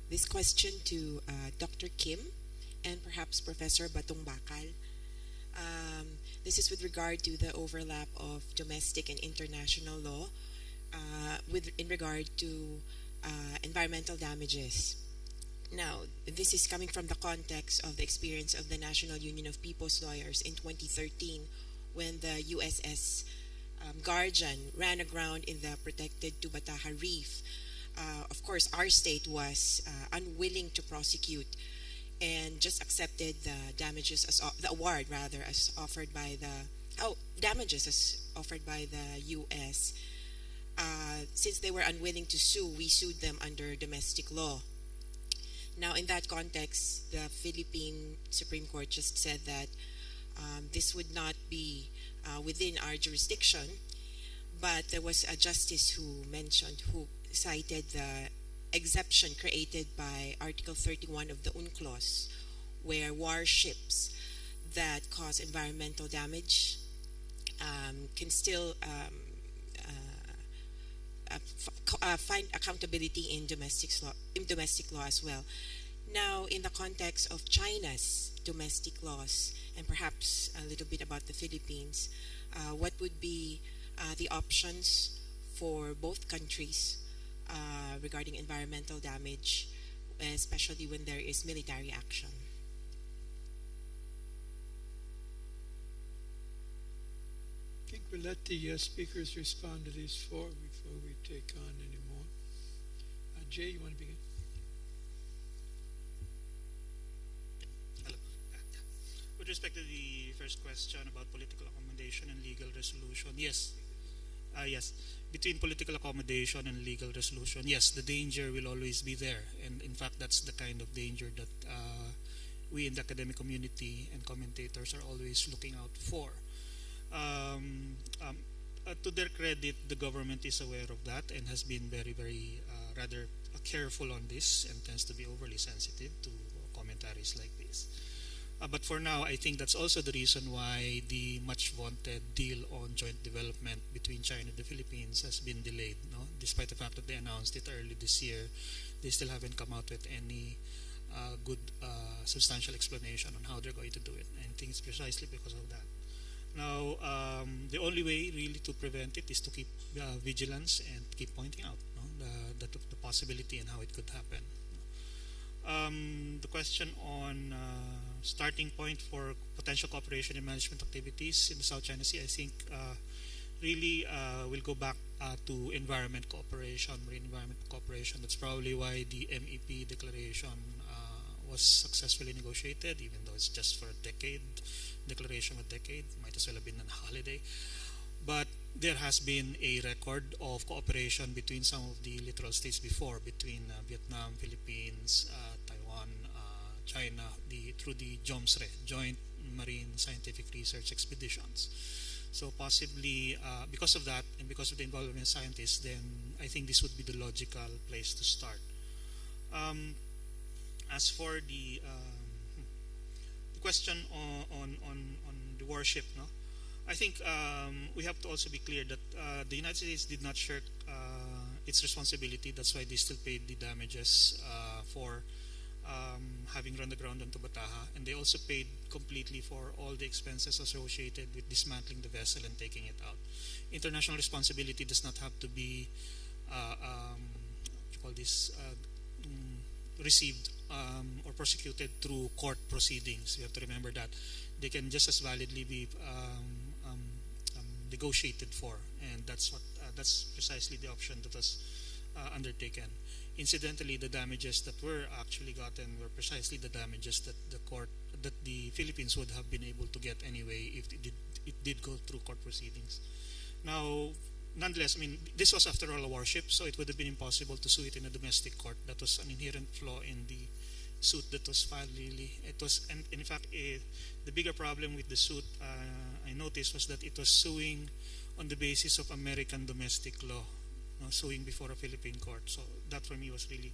This question to Dr. Kim and perhaps Professor Batong Bakal. This is with regard to the overlap of domestic and international law in regard to environmental damages. Now, this is coming from the context of the experience of the National Union of People's Lawyers in 2013 when the USS Guardian ran aground in the protected Tubataha Reef. Of course, our state was unwilling to prosecute and just accepted the damages the award rather as offered by the damages as offered by the U.S. Since they were unwilling to sue, we sued them under domestic law. Now, in that context, the Philippine Supreme Court just said that this would not be within our jurisdiction, but there was a justice who cited the exception created by Article 31 of the UNCLOS, where warships that cause environmental damage can still find accountability in domestic law as well. Now, in the context of China's domestic laws, and perhaps a little bit about the Philippines, what would be the options for both countries regarding environmental damage, especially when there is military action? I think we'll let the speakers respond to these four before we take on any more. Jay, you want to begin? Hello. With respect to the first question about political accommodation and legal resolution, yes. Yes. Between political accommodation and legal resolution, yes, the danger will always be there. And in fact, that's the kind of danger that we in the academic community and commentators are always looking out for. To their credit, the government is aware of that and has been very, very rather careful on this and tends to be overly sensitive to commentaries like this. But for now, I think that's also the reason why the much vaunted deal on joint development between China and the Philippines has been delayed. No? Despite the fact that they announced it early this year, they still haven't come out with any good substantial explanation on how they're going to do it. And I think it's precisely because of that. Now, the only way really to prevent it is to keep vigilance and keep pointing out the possibility and how it could happen. The question on starting point for potential cooperation and management activities in the South China Sea, I think really will go back to environment cooperation, marine environment cooperation. That's probably why the MEP declaration was successfully negotiated, even though it's just for a decade, declaration of a decade, might as well have been on holiday. But there has been a record of cooperation between some of the littoral states before, between Vietnam, Philippines, Taiwan, China, through the JOMSRE, Joint Marine Scientific Research Expeditions. So possibly because of that and because of the involvement of scientists, then I think this would be the logical place to start. As for the question on the warship, no, I think we have to also be clear that the United States did not shirk its responsibility. That's why they still paid the damages for having run aground on Tubataha, and they also paid completely for all the expenses associated with dismantling the vessel and taking it out. International responsibility does not have to be received or prosecuted through court proceedings. You have to remember that they can just as validly be negotiated for, and that's precisely the option that was undertaken. incidentally, the damages that were actually gotten were precisely the damages that the Philippines would have been able to get anyway if it did go through court proceedings. Now, nonetheless, I mean, this was after all a warship, so it would have been impossible to sue it in a domestic court. That was an inherent flaw in the suit that was filed. Really, it was, and in fact, the bigger problem with the suit I noticed was that it was suing on the basis of American domestic law, suing before a Philippine court. So that for me was really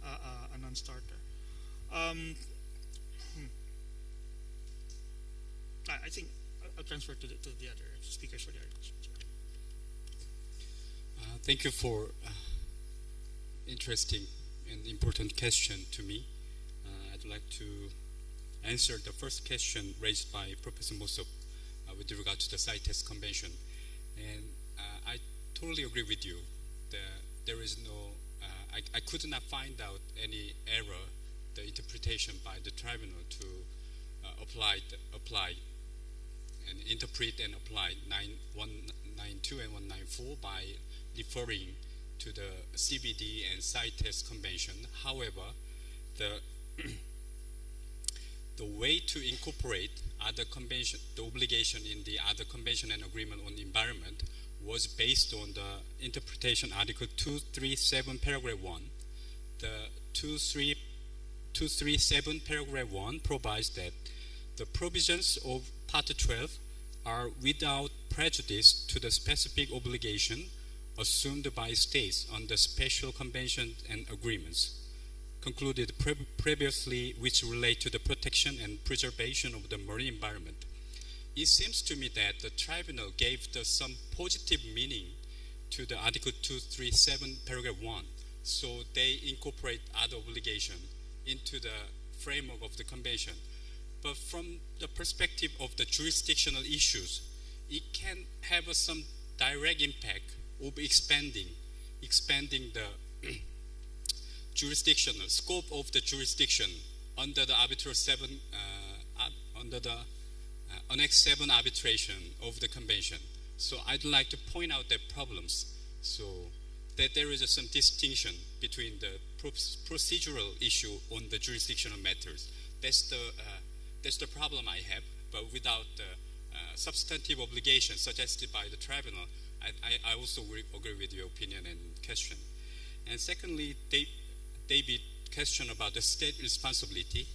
a non-starter. I think I'll transfer to the other speakers for the other questions. Thank you for interesting and important question to me. I'd like to answer the first question raised by Professor Mosop with regard to the CITES Convention. And I totally agree with you that there is no, I could not find out any error, the interpretation by the tribunal to apply and interpret and apply 192 and 194 by referring to the CBD and CITES Convention. However, the way to incorporate other convention, the obligation in the other convention and agreement on the environment was based on the interpretation Article 237 paragraph 1. The 237 paragraph 1 provides that the provisions of Part 12 are without prejudice to the specific obligation assumed by states under special conventions and agreements concluded previously, which relate to the protection and preservation of the marine environment. It seems to me that the tribunal gave some positive meaning to the Article 237 paragraph 1, so they incorporate other obligation into the framework of the convention. But from the perspective of the jurisdictional issues, it can have some direct impact of expanding the jurisdictional scope of the jurisdiction under the Arbitral 7, under the Annex 7 arbitration of the convention. So I'd like to point out the problems, so that there is some distinction between the procedural issue on the jurisdictional matters. That's the problem I have, but without the substantive obligation suggested by the tribunal, I also agree with your opinion and question. And secondly, David question about the state responsibility.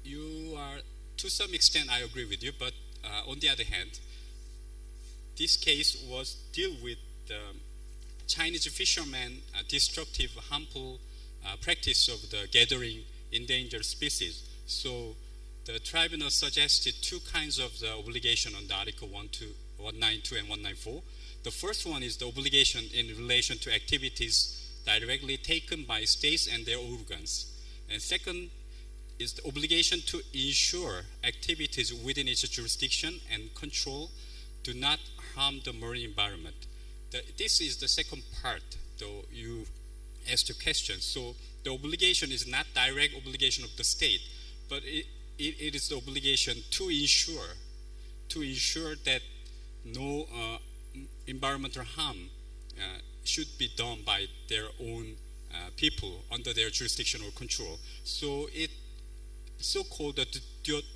You are, to some extent, I agree with you, but on the other hand, this case was deal with Chinese fishermen destructive, harmful practice of the gathering endangered species. So the tribunal suggested two kinds of the obligation on the Article 192 and 194. The first one is the obligation in relation to activities directly taken by states and their organs. And second is the obligation to ensure activities within its jurisdiction and control do not harm the marine environment. This is the second part, though you asked a question. So the obligation is not direct obligation of the state, but it is the obligation to ensure that no environmental harm should be done by their own people under their jurisdiction or control. So it so-called the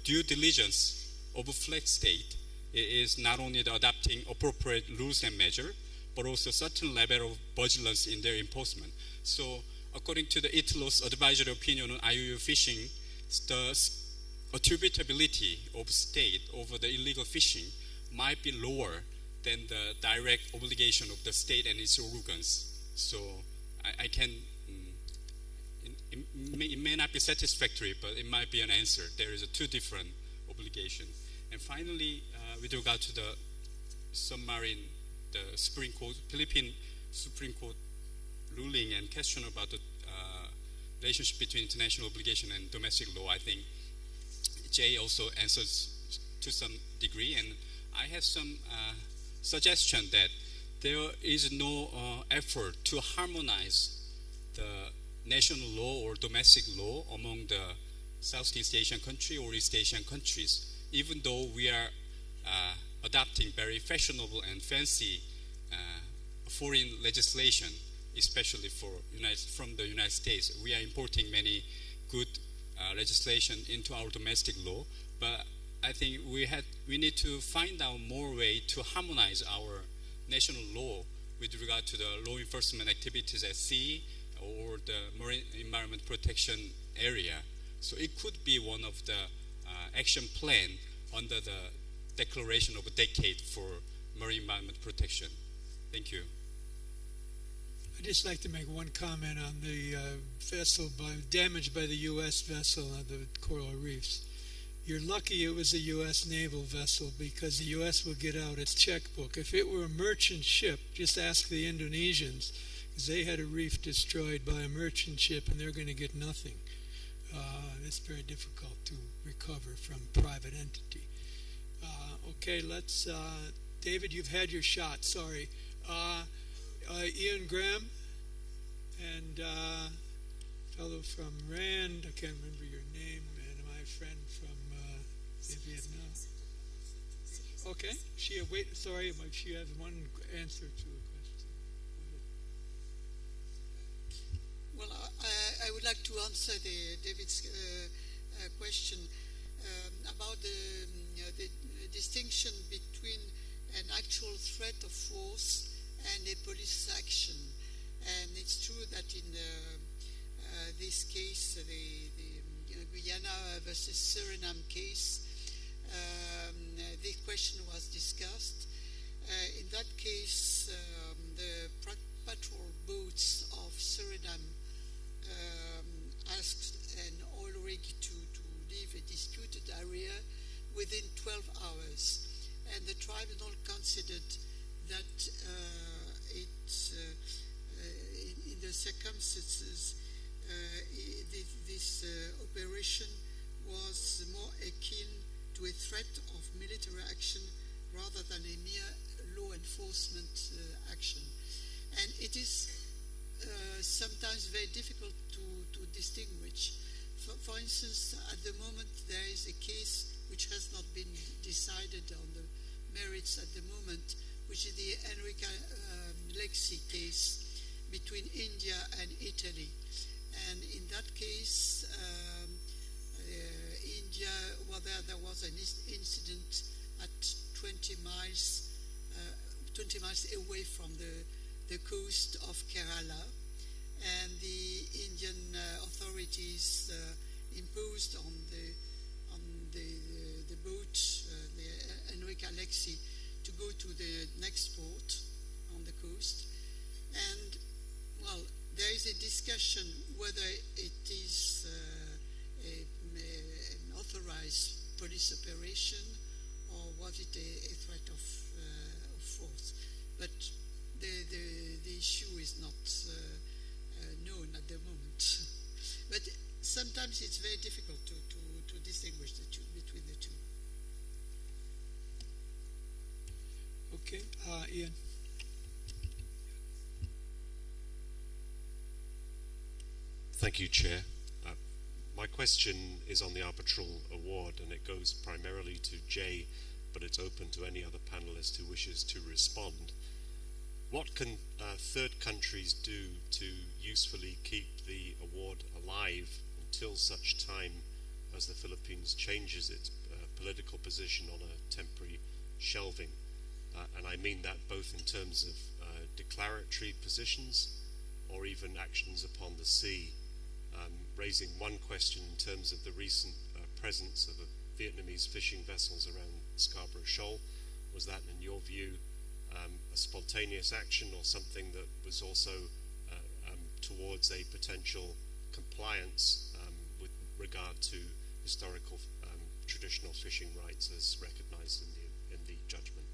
due diligence of a flag state is not only the adopting appropriate rules and measures, but also certain level of vigilance in their enforcement. So according to the ITLO's advisory opinion on IUU fishing, the attributability of state over the illegal fishing might be lower than the direct obligation of the state and its organs. So I can, it may not be satisfactory, but it might be an answer. There is two different obligations. And finally, with regard to the submarine, the Supreme Court, Philippine Supreme Court ruling and question about the relationship between international obligation and domestic law, I think Jay also answers to some degree, and I have some suggestion that there is no effort to harmonize the national law or domestic law among the Southeast Asian country or East Asian countries, even though we are adopting very fashionable and fancy foreign legislation especially from the United States. We are importing many good legislation into our domestic law, but I think we need to find out more way to harmonize our national law with regard to the law enforcement activities at sea or the marine environment protection area. So it could be one of the action plan under the declaration of a decade for marine environment protection. Thank you. I'd just like to make one comment on the vessel damaged by the U.S. vessel on the coral reefs. You're lucky it was a U.S. naval vessel because the U.S. will get out its checkbook. If it were a merchant ship, just ask the Indonesians, because they had a reef destroyed by a merchant ship and they're going to get nothing. It's very difficult to recover from private entity. Okay, let's, David, you've had your shot, sorry. Ian Graham and fellow from RAND, I can't remember your name, and my friend from Vietnam. Okay, she has one answer to a question. Well, I would like to answer David's question about the distinction between an actual threat of force and a police action. And it's true that in this case, the Guyana versus Suriname case, the question was discussed. In that case, the patrol boats of Suriname asked an oil rig to leave a disputed area within 12 hours. And the tribunal considered that in the circumstances, this operation was more akin to a threat of military action rather than a mere law enforcement action. And it is sometimes very difficult to distinguish. For instance, at the moment there is a case which has not been decided on the merits at the moment, which is the Enrica Lexi case between India and Italy. And in that case, India, well, there was an incident at 20 miles away from the coast of Kerala, and the Indian authorities imposed on the boat, the Enrica Lexi, to go to the next port on the coast. And, well, there is a discussion whether it is an authorized police operation or was it a threat of force. But the issue is not known at the moment. But sometimes it's very difficult to distinguish between the two. Okay, Ian. Thank you, Chair. My question is on the arbitral award, and it goes primarily to Jay, but it's open to any other panelist who wishes to respond. What can third countries do to usefully keep the award alive until such time as the Philippines changes its political position on a temporary shelving? And I mean that both in terms of declaratory positions or even actions upon the sea. Raising one question in terms of the recent presence of Vietnamese fishing vessels around Scarborough Shoal. Was that, in your view, a spontaneous action or something that was also towards a potential compliance with regard to historical traditional fishing rights as recognized in the judgment?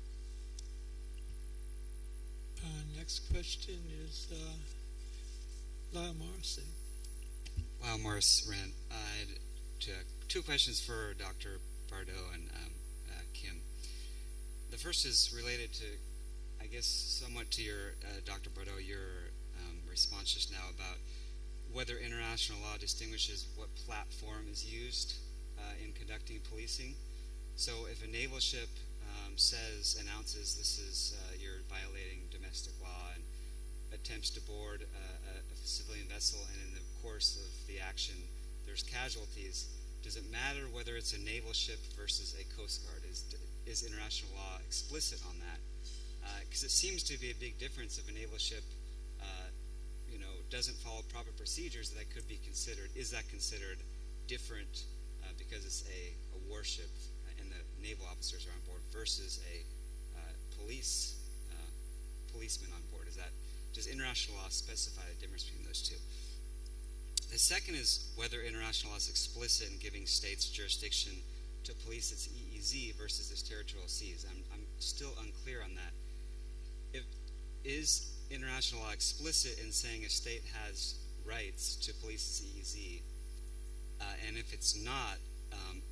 Next question is Lyle Morrissey. Lyle Morris, RAND. I had two questions for Dr. Burdeau and Kim. The first is related to, I guess, somewhat to your, Dr. Burdeau, your response just now about whether international law distinguishes what platform is used in conducting policing. So if a naval ship announces this is, you're violating domestic law and attempts to board a civilian vessel, and in the course of the action there's casualties, does it matter whether it's a naval ship versus a Coast Guard? Is international law explicit on that? Because it seems to be a big difference if a naval ship doesn't follow proper procedures that could be considered. Is that considered different because it's a warship and the naval officers are on board versus a policeman on board? Does international law specify the difference between those two? The second is whether international law is explicit in giving states jurisdiction to police its EEZ versus its territorial seas. I'm still unclear on that. Is international law explicit in saying a state has rights to police its EEZ? And if it's not,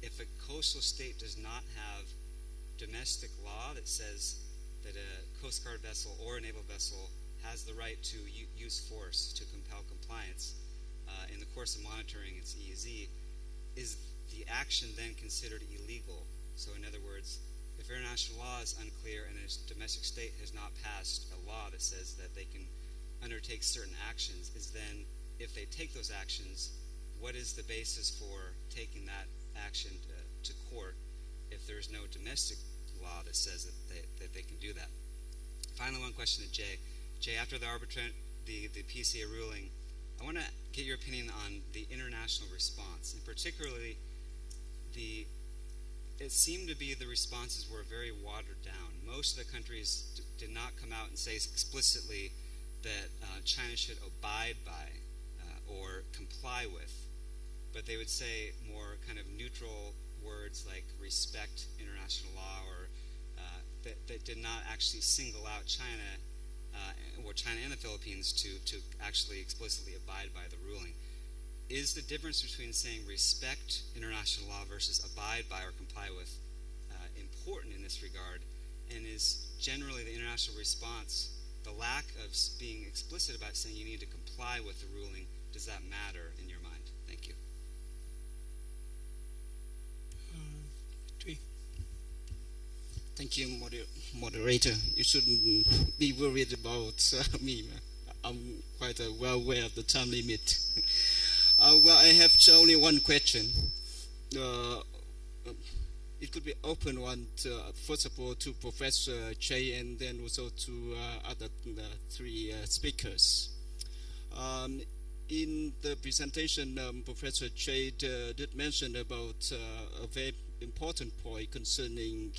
if a coastal state does not have domestic law that says that a Coast Guard vessel or a naval vessel has the right to use force to compel compliance in the course of monitoring its EEZ, is the action then considered illegal? So in other words, if international law is unclear and a domestic state has not passed a law that says that they can undertake certain actions, is then, if they take those actions, what is the basis for taking that action to court if there is no domestic law that says that they can do that? Finally, one question to Jay. Jay, after the PCA ruling, I want to get your opinion on the international response, and particularly it seemed to be the responses were very watered down. Most of the countries did not come out and say explicitly that China should abide by or comply with, but they would say more kind of neutral words like respect international law, or that did not actually single out China or China and the Philippines to actually explicitly abide by the ruling. Is the difference between saying respect international law versus abide by or comply with important in this regard? And is generally the international response, the lack of being explicit about saying you need to comply with the ruling, does that matter in your mind? Thank you. Thank you, moderator. You shouldn't be worried about me. I'm quite well aware of the time limit. Well, I have only one question. It could be open one, first of all, to Professor Che, and then also to other three speakers. In the presentation, Professor Che did mention about a very important point concerning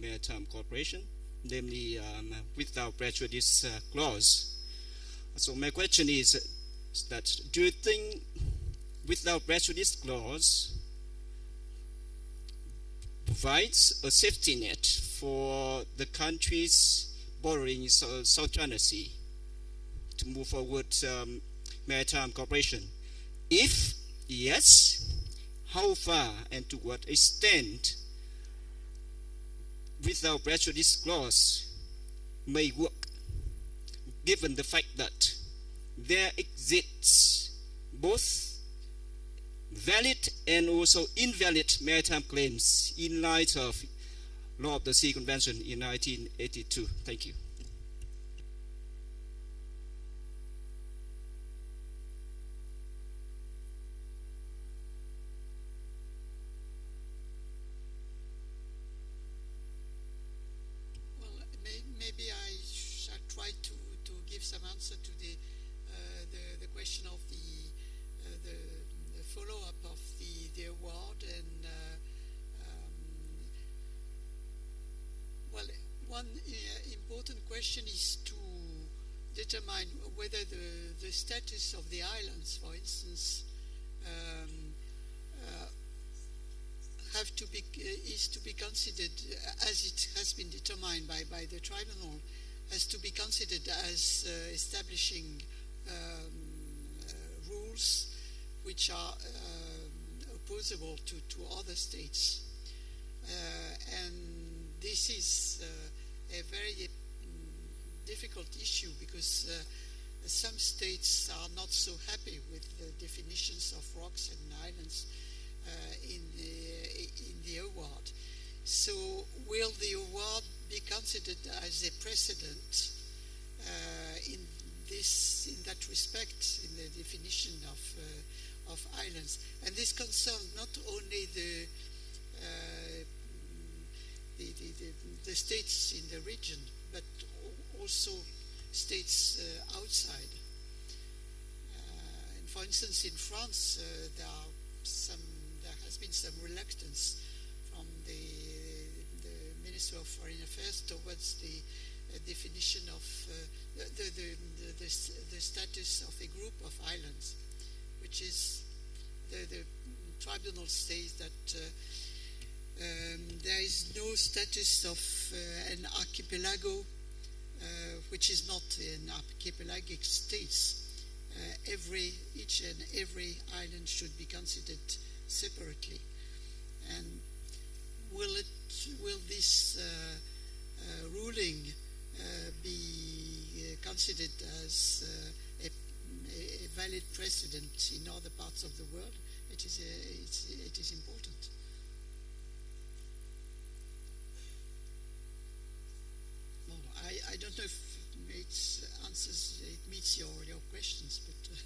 maritime cooperation, namely without prejudice clause. So my question is that, do you think without prejudice clause provides a safety net for the countries bordering South China Sea to move forward maritime cooperation? If yes, how far and to what extent without prejudice clause may work, given the fact that there exists both valid and also invalid maritime claims in light of Law of the Sea Convention in 1982. Thank you. Maybe I shall try to give some answer to the question of the follow-up of the award. And well, one important question is to determine whether the status of the islands, for instance, is to be considered, as it has been determined by the tribunal, has to be considered as establishing rules which are opposable to other states. And this is a very difficult issue, because some states are not so happy with the definitions of rocks and islands in the award. So will the award be considered as a precedent in this in that respect in the definition of islands, and this concerns not only the states in the region, but also states outside. And for instance, in France, there has been some reluctance from the Minister of Foreign Affairs towards the definition of the status of a group of islands, which is the tribunal says that there is no status of an archipelago which is not an archipelagic states. Each and every island should be considered separately. And will this ruling be considered as a valid precedent in other parts of the world? It is important. Well, I don't know if it meets your questions, but.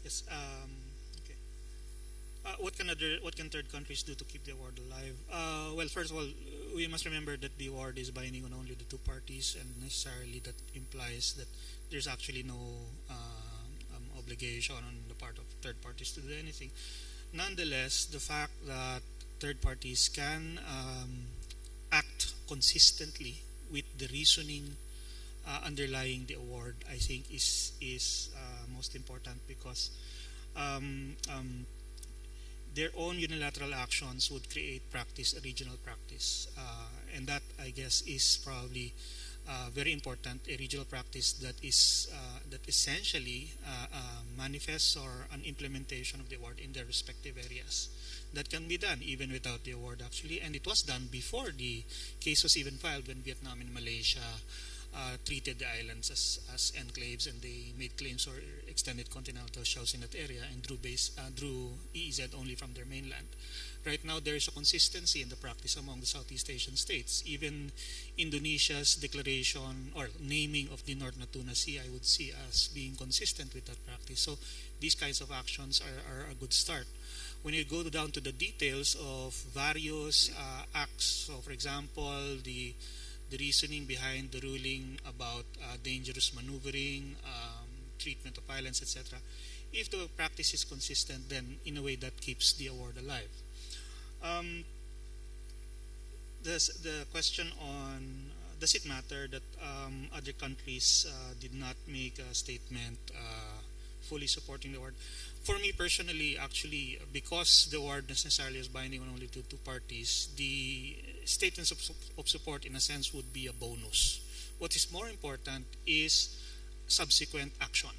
Yes. Okay. What can third countries do to keep the award alive? Well, first of all, we must remember that the award is binding on only the two parties, and necessarily that implies that there's actually no obligation on the part of third parties to do anything. Nonetheless, the fact that third parties can act consistently with the reasoning underlying the award, I think is most important, because their own unilateral actions would create a regional practice, and that, I guess, is probably very important. A regional practice that is that essentially manifests or an implementation of the award in their respective areas. That can be done even without the award, actually, and it was done before the case was even filed, when Vietnam and Malaysia treated the islands as enclaves, and they made claims for extended continental shelves in that area and drew EEZ only from their mainland. Right now, there is a consistency in the practice among the Southeast Asian states. Even Indonesia's declaration or naming of the North Natuna Sea, I would see as being consistent with that practice. So these kinds of actions are a good start. When you go down to the details of various acts, so for example, the reasoning behind the ruling about dangerous maneuvering, treatment of islands, etc. If the practice is consistent, then in a way that keeps the award alive. The question on does it matter that other countries did not make a statement fully supporting the award? For me personally, actually, because the award necessarily is binding on only two parties, the statements of support, in a sense, would be a bonus. What is more important is subsequent action.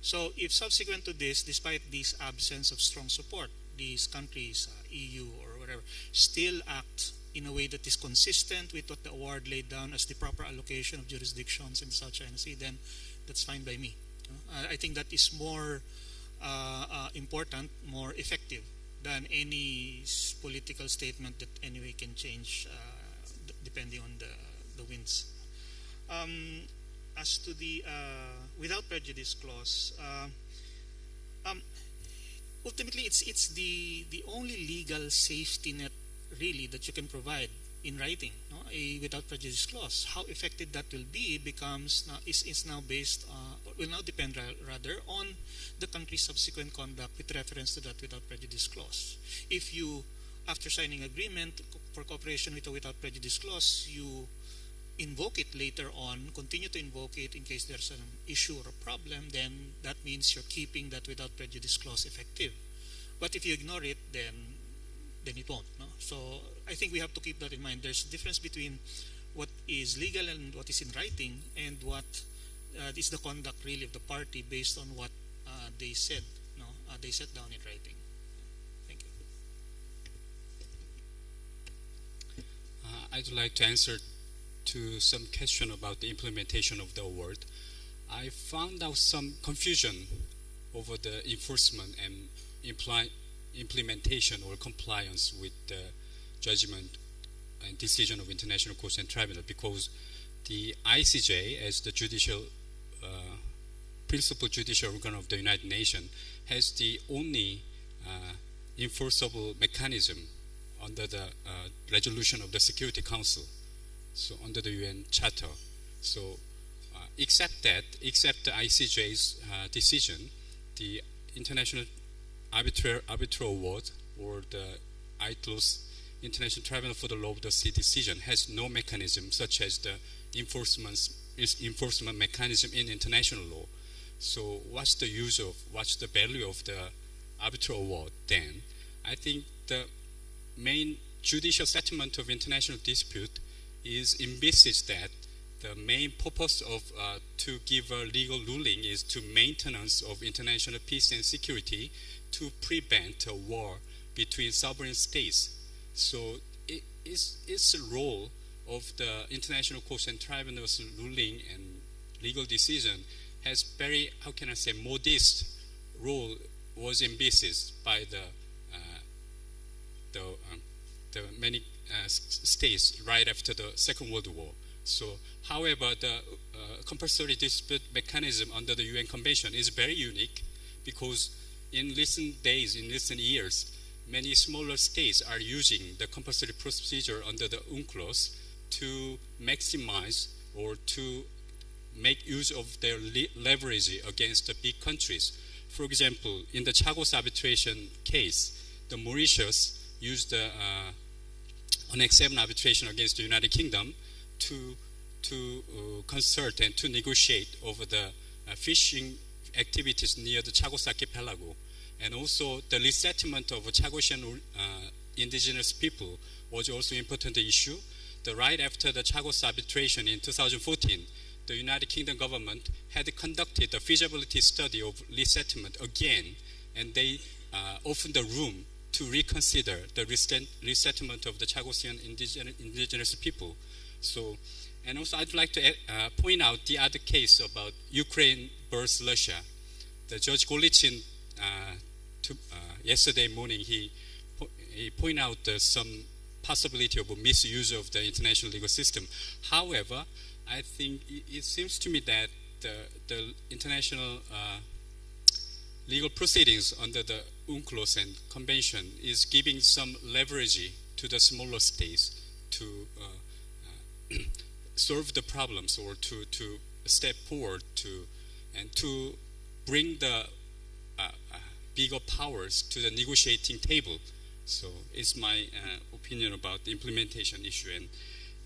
So if subsequent to this, despite this absence of strong support, these countries, EU or whatever, still act in a way that is consistent with what the award laid down as the proper allocation of jurisdictions in the South China Sea, then that's fine by me. I think that is more important, more effective than any political statement that anyway can change depending on the winds. As to the without prejudice clause, ultimately it's the only legal safety net really that you can provide in writing, no? A without prejudice clause. How effective that will be is now based will now depend rather on the country's subsequent conduct with reference to that without prejudice clause. If you, after signing agreement for cooperation with a without prejudice clause, you invoke it later on, continue to invoke it in case there's an issue or a problem, then that means you're keeping that without prejudice clause effective. But if you ignore it, then it won't. No? So I think we have to keep that in mind. There's a difference between what is legal and what is in writing, and what is the conduct really of the party based on what they said. No, they set down in writing. Thank you. I'd like to answer to some question about the implementation of the award. I found out some confusion over the enforcement and implementation or compliance with the judgment decision of International Court and Tribunal, because the ICJ, as the judicial principal judicial organ of the United Nations, has the only enforceable mechanism under the resolution of the Security Council, so under the UN Charter. So except the ICJ's decision, the International Arbitral Award, or the ITLOS, International Tribunal for the Law of the Sea decision, has no mechanism such as the enforcement mechanism in international law. So what's the value of the arbitral award then? I think the main judicial settlement of international dispute is envisaged that the main purpose of to give a legal ruling is to maintenance of international peace and security, to prevent a war between sovereign states. So it's the role of the International Court and Tribunal's ruling and legal decision has very, how can I say, modest role was envisaged by the many states right after the Second World War. So, however, the compulsory dispute mechanism under the UN Convention is very unique, because in recent days, in recent years, many smaller states are using the compulsory procedure under the UNCLOS to maximize or to make use of their leverage against the big countries. For example, in the Chagos arbitration case, the Mauritius used the Annex 7 arbitration against the United Kingdom to consult and to negotiate over the fishing activities near the Chagos archipelago. And also the resettlement of Chagosian indigenous people was also an important issue. Right after the Chagos arbitration in 2014, the United Kingdom government had conducted a feasibility study of resettlement again, and they opened the room to reconsider the resettlement of the Chagosian indigenous people. So, and also I'd like to point out the other case about Ukraine versus Russia. The Judge Golichin, yesterday morning, he pointed out some possibility of a misuse of the international legal system. However, I think it seems to me that the international legal proceedings under the UNCLOS and Convention is giving some leverage to the smaller states to solve the problems, or to step forward and to bring the bigger powers to the negotiating table. So it's my opinion about the implementation issue. And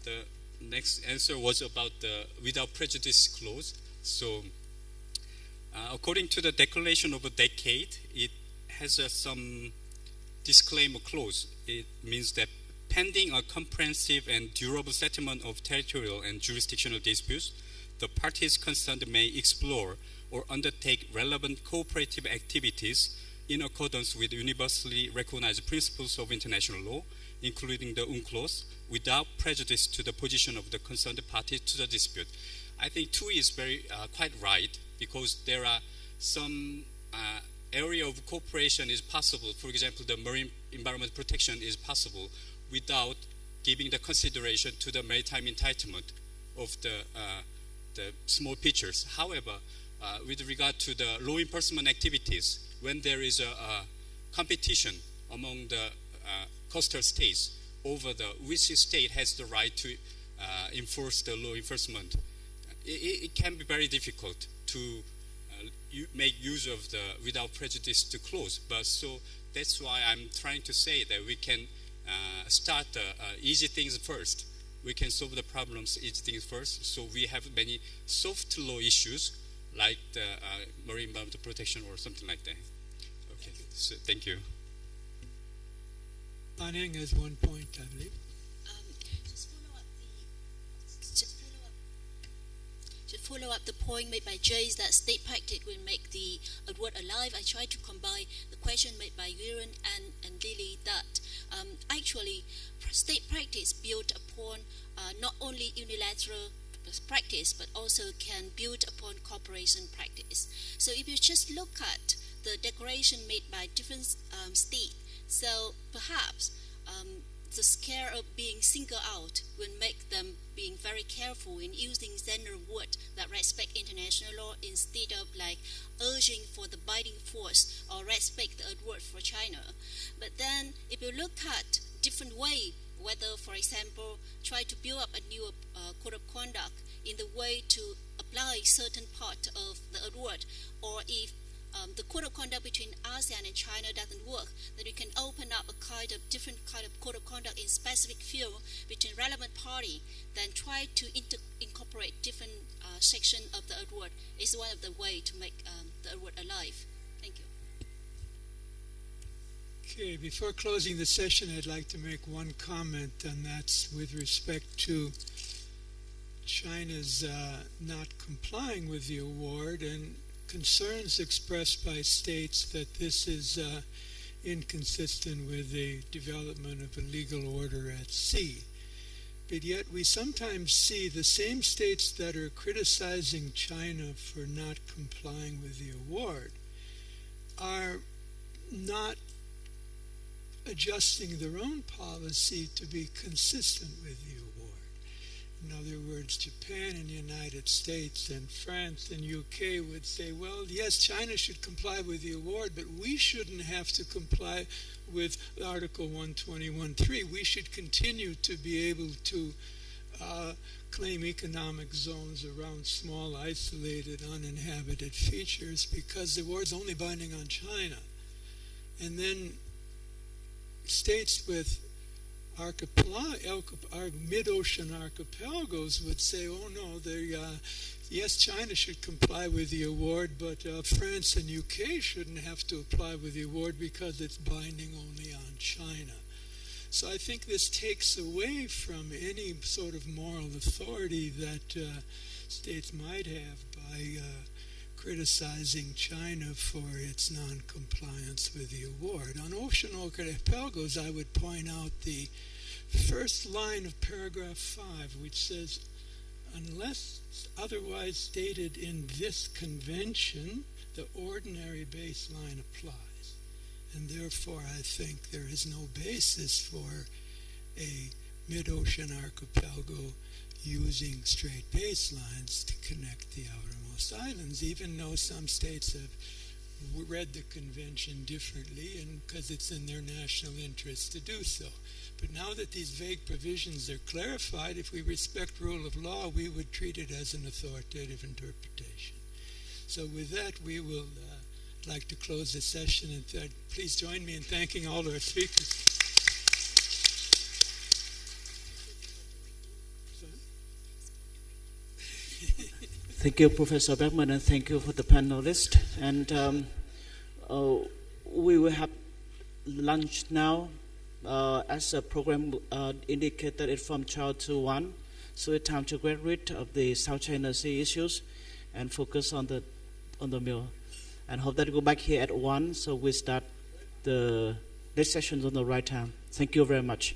the next answer was about the without prejudice clause. So according to the Declaration of a Decade, it has some disclaimer clause. It means that pending a comprehensive and durable settlement of territorial and jurisdictional disputes, the parties concerned may explore or undertake relevant cooperative activities in accordance with universally recognized principles of international law, including the UNCLOS, without prejudice to the position of the concerned parties to the dispute. I think 2 is very quite right, because there are some area of cooperation is possible. For example, the marine environment protection is possible without giving the consideration to the maritime entitlement of the small pictures. However, with regard to the law enforcement activities, when there is a competition among the coastal states over which state has the right to enforce the law enforcement, it can be very difficult to make use of the without prejudice to clause. But so that's why I'm trying to say that we can start easy things first. We can solve the problems easy things first. So we have many soft law issues like the marine environmental protection or something like that. Okay, so thank you. Anning has one point, I believe. To follow up the point made by Jay, is that state practice will make the award alive. I tried to combine the question made by Yuren and Lily, that actually state practice built upon not only unilateral practice, but also can build upon cooperation practice. So if you just look at the declaration made by different states, so perhaps the scare of being singled out will make them being very careful in using general words that respect international law instead of like urging for the binding force or respect the word for China. But then if you look at different way, whether, for example, try to build up a new code of conduct in the way to apply certain part of the word, or if the code of conduct between ASEAN and China doesn't work, then you can open up a kind of different kind of code of conduct in specific field between relevant party, then try to incorporate different section of the word is one of the way to make the word alive. Thank you. Okay, before closing the session, I'd like to make one comment, and that's with respect to China's not complying with the award and concerns expressed by states that this is inconsistent with the development of a legal order at sea. But yet we sometimes see the same states that are criticizing China for not complying with the award are not adjusting their own policy to be consistent with the award. In other words, Japan and the United States and France and UK would say, well, yes, China should comply with the award, but we shouldn't have to comply with Article 121.3. We should continue to be able to claim economic zones around small, isolated, uninhabited features because the award's only binding on China. And then states with mid-ocean archipelagos would say, oh no, yes, China should comply with the award, but France and UK shouldn't have to apply with the award because it's binding only on China. So I think this takes away from any sort of moral authority that states might have by criticizing China for its non-compliance with the award. On ocean archipelagos, I would point out the first line of paragraph 5, which says, unless otherwise stated in this convention, the ordinary baseline applies. And therefore, I think there is no basis for a mid-ocean archipelago using straight baselines to connect the outermost islands, even though some states have read the convention differently and because it's in their national interest to do so. But now that these vague provisions are clarified, if we respect rule of law, we would treat it as an authoritative interpretation. So with that, we will like to close the session, and please join me in thanking all our speakers. Thank you, Professor Beckman, and thank you for the panelists. And we will have lunch now. As the program indicated, it's from 12 to 1. So it's time to get rid of the South China Sea issues and focus on the meal. And hope that you go back here at 1, so we start the next sessions on the right time. Thank you very much.